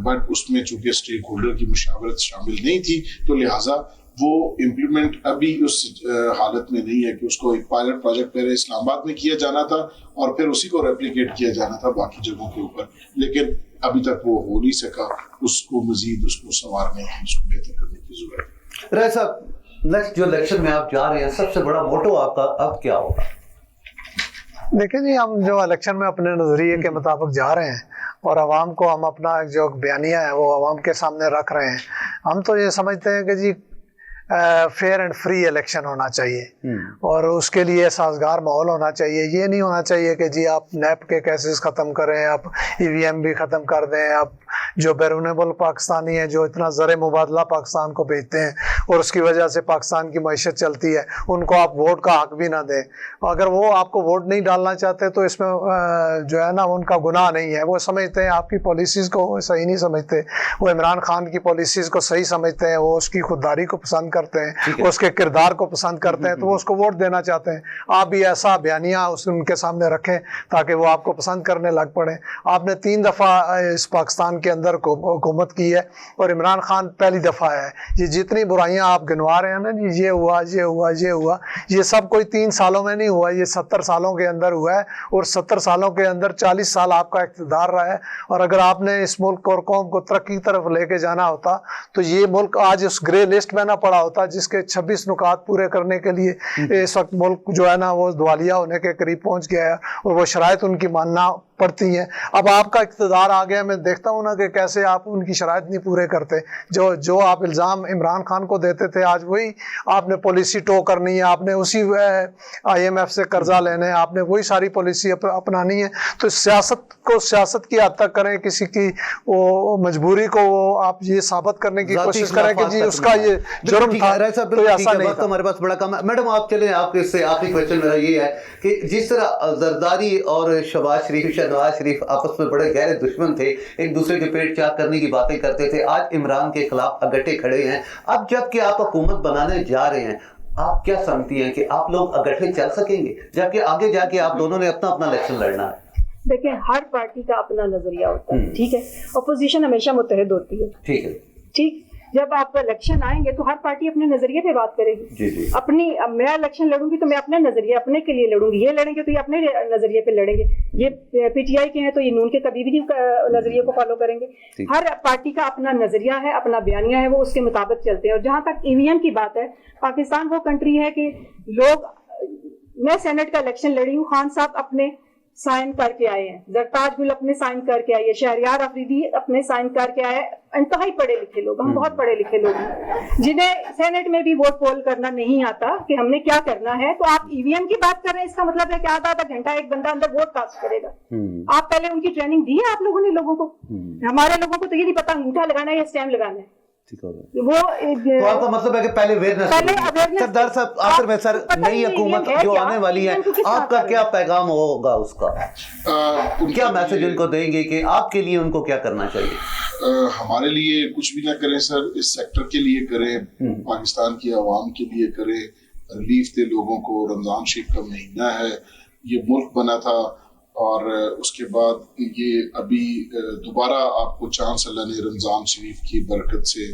بٹ اس میں چونکہ اسٹیک ہولڈر کی مشاورت شامل نہیں تھی تو لہٰذا وہ امپلیمنٹ ابھی اس حالت میں نہیں ہے کہ اس کو ایک پائلٹ پروجیکٹ پہلے اسلام آباد میں کیا جانا تھا اور پھر اسی کو ریپلیکیٹ کیا جانا تھا باقی جگہوں کے اوپر, لیکن ابھی تک وہ ہو نہیں سکا. اس کو مزید اس کو سنوارنے کی, اس کو بہتر کرنے کی ضرورت ہے. رائے صاحب, نیکسٹ جو الیکشن میں آپ جا رہے ہیں سب سے بڑا موٹو آپ کا اب کیا ہوگا؟ دیکھیں جی, ہم جو الیکشن میں اپنے نظریے کے مطابق جا رہے ہیں اور عوام کو ہم اپنا جو بیانیہ ہے وہ عوام کے سامنے رکھ رہے ہیں. ہم تو یہ سمجھتے ہیں کہ جی فیئر اینڈ فری الیکشن ہونا چاہیے اور اس کے لیے سازگار ماحول ہونا چاہیے. یہ نہیں ہونا چاہیے کہ جی آپ نیب کے کیسز ختم کریں, آپ ای وی ایم بھی ختم کر دیں, آپ जो बैरून मुल्क पाकिस्तानी हैं, जो इतना ज़र मुबादला पाकिस्तान को भेजते हैं और उसकी वजह से पाकिस्तान की मईशत चलती है, उनको आप वोट का हक भी ना दें। अगर वो आपको वोट नहीं डालना चाहते तो इसमें जो है ना उनका गुनाह नहीं है। वो समझते हैं आपकी पॉलिसीज़ को सही नहीं समझते, वो इमरान खान की पॉलिसीज़ को सही समझते हैं, वो उसकी खुददारी को पसंद करते हैं, उसके किरदार को पसंद करते हैं, तो वो उसको वोट देना चाहते हैं। आप भी ऐसा बयानिया उनके सामने रखें ताकि वो आपको पसंद करने लग पड़े। आपने 3 दफ़ा इस पाकिस्तान के अंदर हुकूमत की है और इमरान खान पहली दफ़ा है। ये जितनी बुराइयां आप गिनवा रहे हैं ना जी, ये हुआ, ये हुआ, ये हुआ, ये सब कोई 3 सालों में नहीं हुआ, ये 70 सालों के अंदर हुआ है। और 70 सालों के अंदर 40 साल आपका इक़्तिदार रहा है। और अगर आपने इस मुल्क और कौम को तरक्की की तरफ लेके जाना होता तो ये मुल्क आज उस ग्रे लिस्ट में ना पड़ा होता जिसके 26 नुकात पूरे करने के लिए इस वक्त मुल्क जो है ना वो दिवालिया होने के करीब पहुंच गया है और वो शराइत उनकी मानना पड़ती हैं। अब आपका इक़्तिदार आ गया, मैं देखता हूँ ना कि कैसे आप उनकी शराइत नहीं पूरे करते। जो आप इल्ज़ाम इमरान खान को देते थे, आज वही आपने पॉलिसी टो करनी है, आपने उसी IMF से कर्जा लेना है, आपने वही सारी पॉलिसी अपनानी है। तो सियासत को सियासत की हद तक करें, किसी की वो मजबूरी को वो आप ये साबित करने की कोशिश करें कि जी उसका ये जुर्म था, तो ऐसा नहीं था। हमारे पास बड़ा कम है। मैडम आप चले, आपके से आखिरी क्वेश्चन मेरा ये है कि जिस तरह जरदारी और शहबाज शरीफ, नवाज शरीफ आपस में बड़े गहरे दुश्मन थे, एक दूसरे के पेट चाक करने की बातें करते थे, आज इमरान के खिलाफ अगट्ठे खड़े हैं। अब जबकि आप हुकूमत बनाने जा रहे हैं, आप क्या समझती हैं कि आप लोग अगट्ठे चल सकेंगे, जबकि आगे जाके आप दोनों ने अपना अपना इलेक्शन लड़ना है? देखिए, हर पार्टी का अपना नजरिया होता है, ठीक है। अपोजिशन हमेशा मुत्तहिद होती है, ठीक है, ठीक। जब आप इलेक्शन आएंगे तो हर पार्टी अपने नजरिए पे बात करेगी। जी जी। अपनी, अब मैं इलेक्शन लड़ूंगी तो मैं अपने नजरिए, अपने के लिए लड़ूंगी, ये लड़ेंगे तो ये अपने नजरिए पे लड़ेंगे, ये PTI के हैं तो ये नून के कभी भी नजरिए को फॉलो करेंगे। हर पार्टी का अपना नजरिया है, अपना बयानिया है, वो उसके मुताबिक चलते हैं। और जहां तक EVM की बात है, पाकिस्तान वो कंट्री है कि लोग, मैं सेनेट का इलेक्शन लड़ी हूँ, खान साहब अपने साइन करके आए हैं, जरताज गुल अपने साइन करके आए हैं, शहरियार अफरीदी अपने साइन करके आए, इंतहाई पढ़े लिखे लोग, हम बहुत पढ़े लिखे लोग हैं जिन्हें सेनेट में भी वोट पोल करना नहीं आता कि हमने क्या करना है। तो आप EVM की बात कर रहे हैं, इसका मतलब है कि आधा घंटा एक बंदा अंदर वोट कास्ट करेगा। आप पहले उनकी ट्रेनिंग दी है आप लोगों ने लोगों को? हमारे लोगों को तो ये नहीं पता अंगूठा लगाना है या स्टैम्प लगाना है। वो तो आपका मतलब है कि पहले अवेयरनेस। सरदार साहब आखिर में, सर नई हुकूमत जो आने वाली है, आपका क्या पैगाम होगा उसका? क्या मैसेज उनको देंगे कि आपके लिए उनको क्या करना चाहिए? हमारे लिए कुछ भी ना करें सर, इस सेक्टर के लिए करें, पाकिस्तान की आवाम के लिए करें, रिलीफ दे लोगों को। रमजान शरीफ का महीना है, ये मुल्क बना था और उसके बाद ये अभी दोबारा आपको चांस अल्लाह ने रमज़ान शरीफ की बरकत से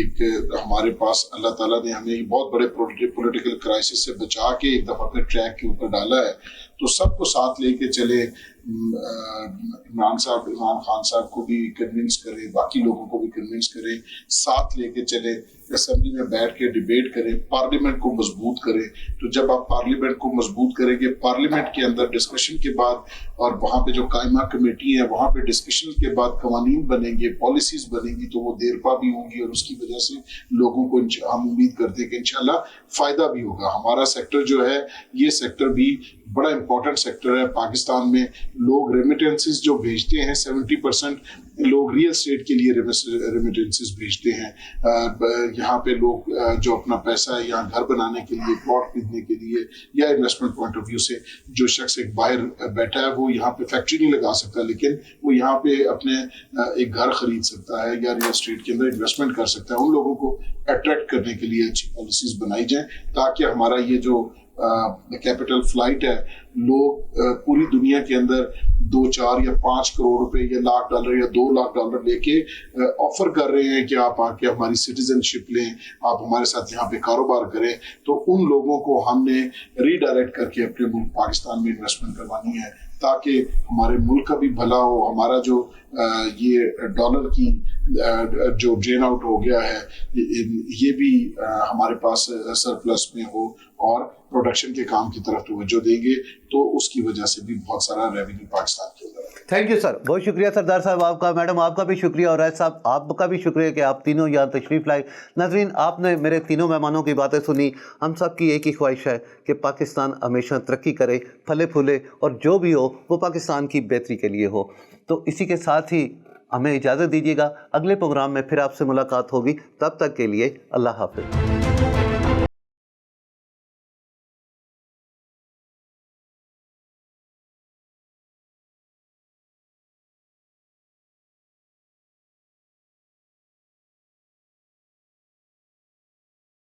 एक हमारे पास अल्लाह ताला ने हमें बहुत बड़े पॉलिटिकल क्राइसिस से बचा के एक दफ़ा फिर ट्रैक के ऊपर डाला है। तो सबको साथ लेके चले, इमरान खान साहब को भी कन्विंस करें, बाकी लोगों को भी कन्विंस करें, साथ लेके चले, असेंबली में बैठ के डिबेट करें, पार्लियामेंट को मजबूत करें। तो जब आप पार्लियामेंट को मजबूत करेंगे, पार्लियामेंट के अंदर डिस्कशन के बाद और वहाँ पे जो कायमा कमेटी है वहाँ पे डिस्कशन के बाद कवानीन बनेंगे, पॉलिसीज बनेंगी, तो वो देरपा भी होंगी और उसकी वजह से लोगों को हम उम्मीद करते हैं कि इंशाल्लाह फायदा भी होगा। हमारा सेक्टर जो है, ये सेक्टर भी बड़ा इंपॉर्टेंट सेक्टर है। पाकिस्तान में लोग रेमिटेंसेस जो भेजते हैं, 70% लोग रियल एस्टेट के लिए रेमिटेंसेस भेजते हैं। यहाँ पे लोग जो अपना पैसा है यहाँ घर बनाने के लिए, प्लॉट खरीदने के लिए या इन्वेस्टमेंट पॉइंट ऑफ व्यू से, जो शख्स एक बाहर बैठा है वो यहाँ पे फैक्ट्री नहीं लगा सकता, लेकिन वो यहाँ पे अपने एक घर खरीद सकता है या रियल एस्टेट के अंदर इन्वेस्टमेंट कर सकता है। उन लोगों को अट्रैक्ट करने के लिए अच्छी पॉलिसीज बनाई जाए ताकि हमारा ये जो कैपिटल फ्लाइट है, लोग पूरी दुनिया के अंदर 2, 4 या 5 करोड़ रुपए या लाख डॉलर या 2 लाख डॉलर लेके ऑफर कर रहे हैं कि आप आके हमारी सिटीजनशिप लें, आप हमारे साथ यहाँ पे कारोबार करें। तो उन लोगों को हमने रीडायरेक्ट करके अपने मुल्क पाकिस्तान में इन्वेस्टमेंट करवानी है ताकि हमारे मुल्क का भी भला हो। हमारा जो ये डॉलर की जो ड्रेन आउट हो गया है, ये भी हमारे पास सरप्लस में हो और प्रोडक्शन के काम की तरफ तवज्जो देंगे तो उसकी वजह से भी बहुत सारा रेवेन्यू पाकिस्तान के अंदर। थैंक यू सर, बहुत शुक्रिया सरदार साहब आपका, मैडम आपका भी शुक्रिया और राज साहब आपका भी शुक्रिया कि आप तीनों यहाँ तशरीफ़ लाए। नाज़रीन, आपने मेरे तीनों मेहमानों की बातें सुनी। हम सब की एक ही ख्वाहिश है कि पाकिस्तान हमेशा तरक्की करे, फले फूले और जो भी हो वो पाकिस्तान की बेहतरी के लिए हो। तो इसी के साथ ही हमें इजाज़त दीजिएगा, अगले प्रोग्राम में फिर आपसे मुलाकात होगी, तब तक के लिए अल्लाह हाफ़िज़।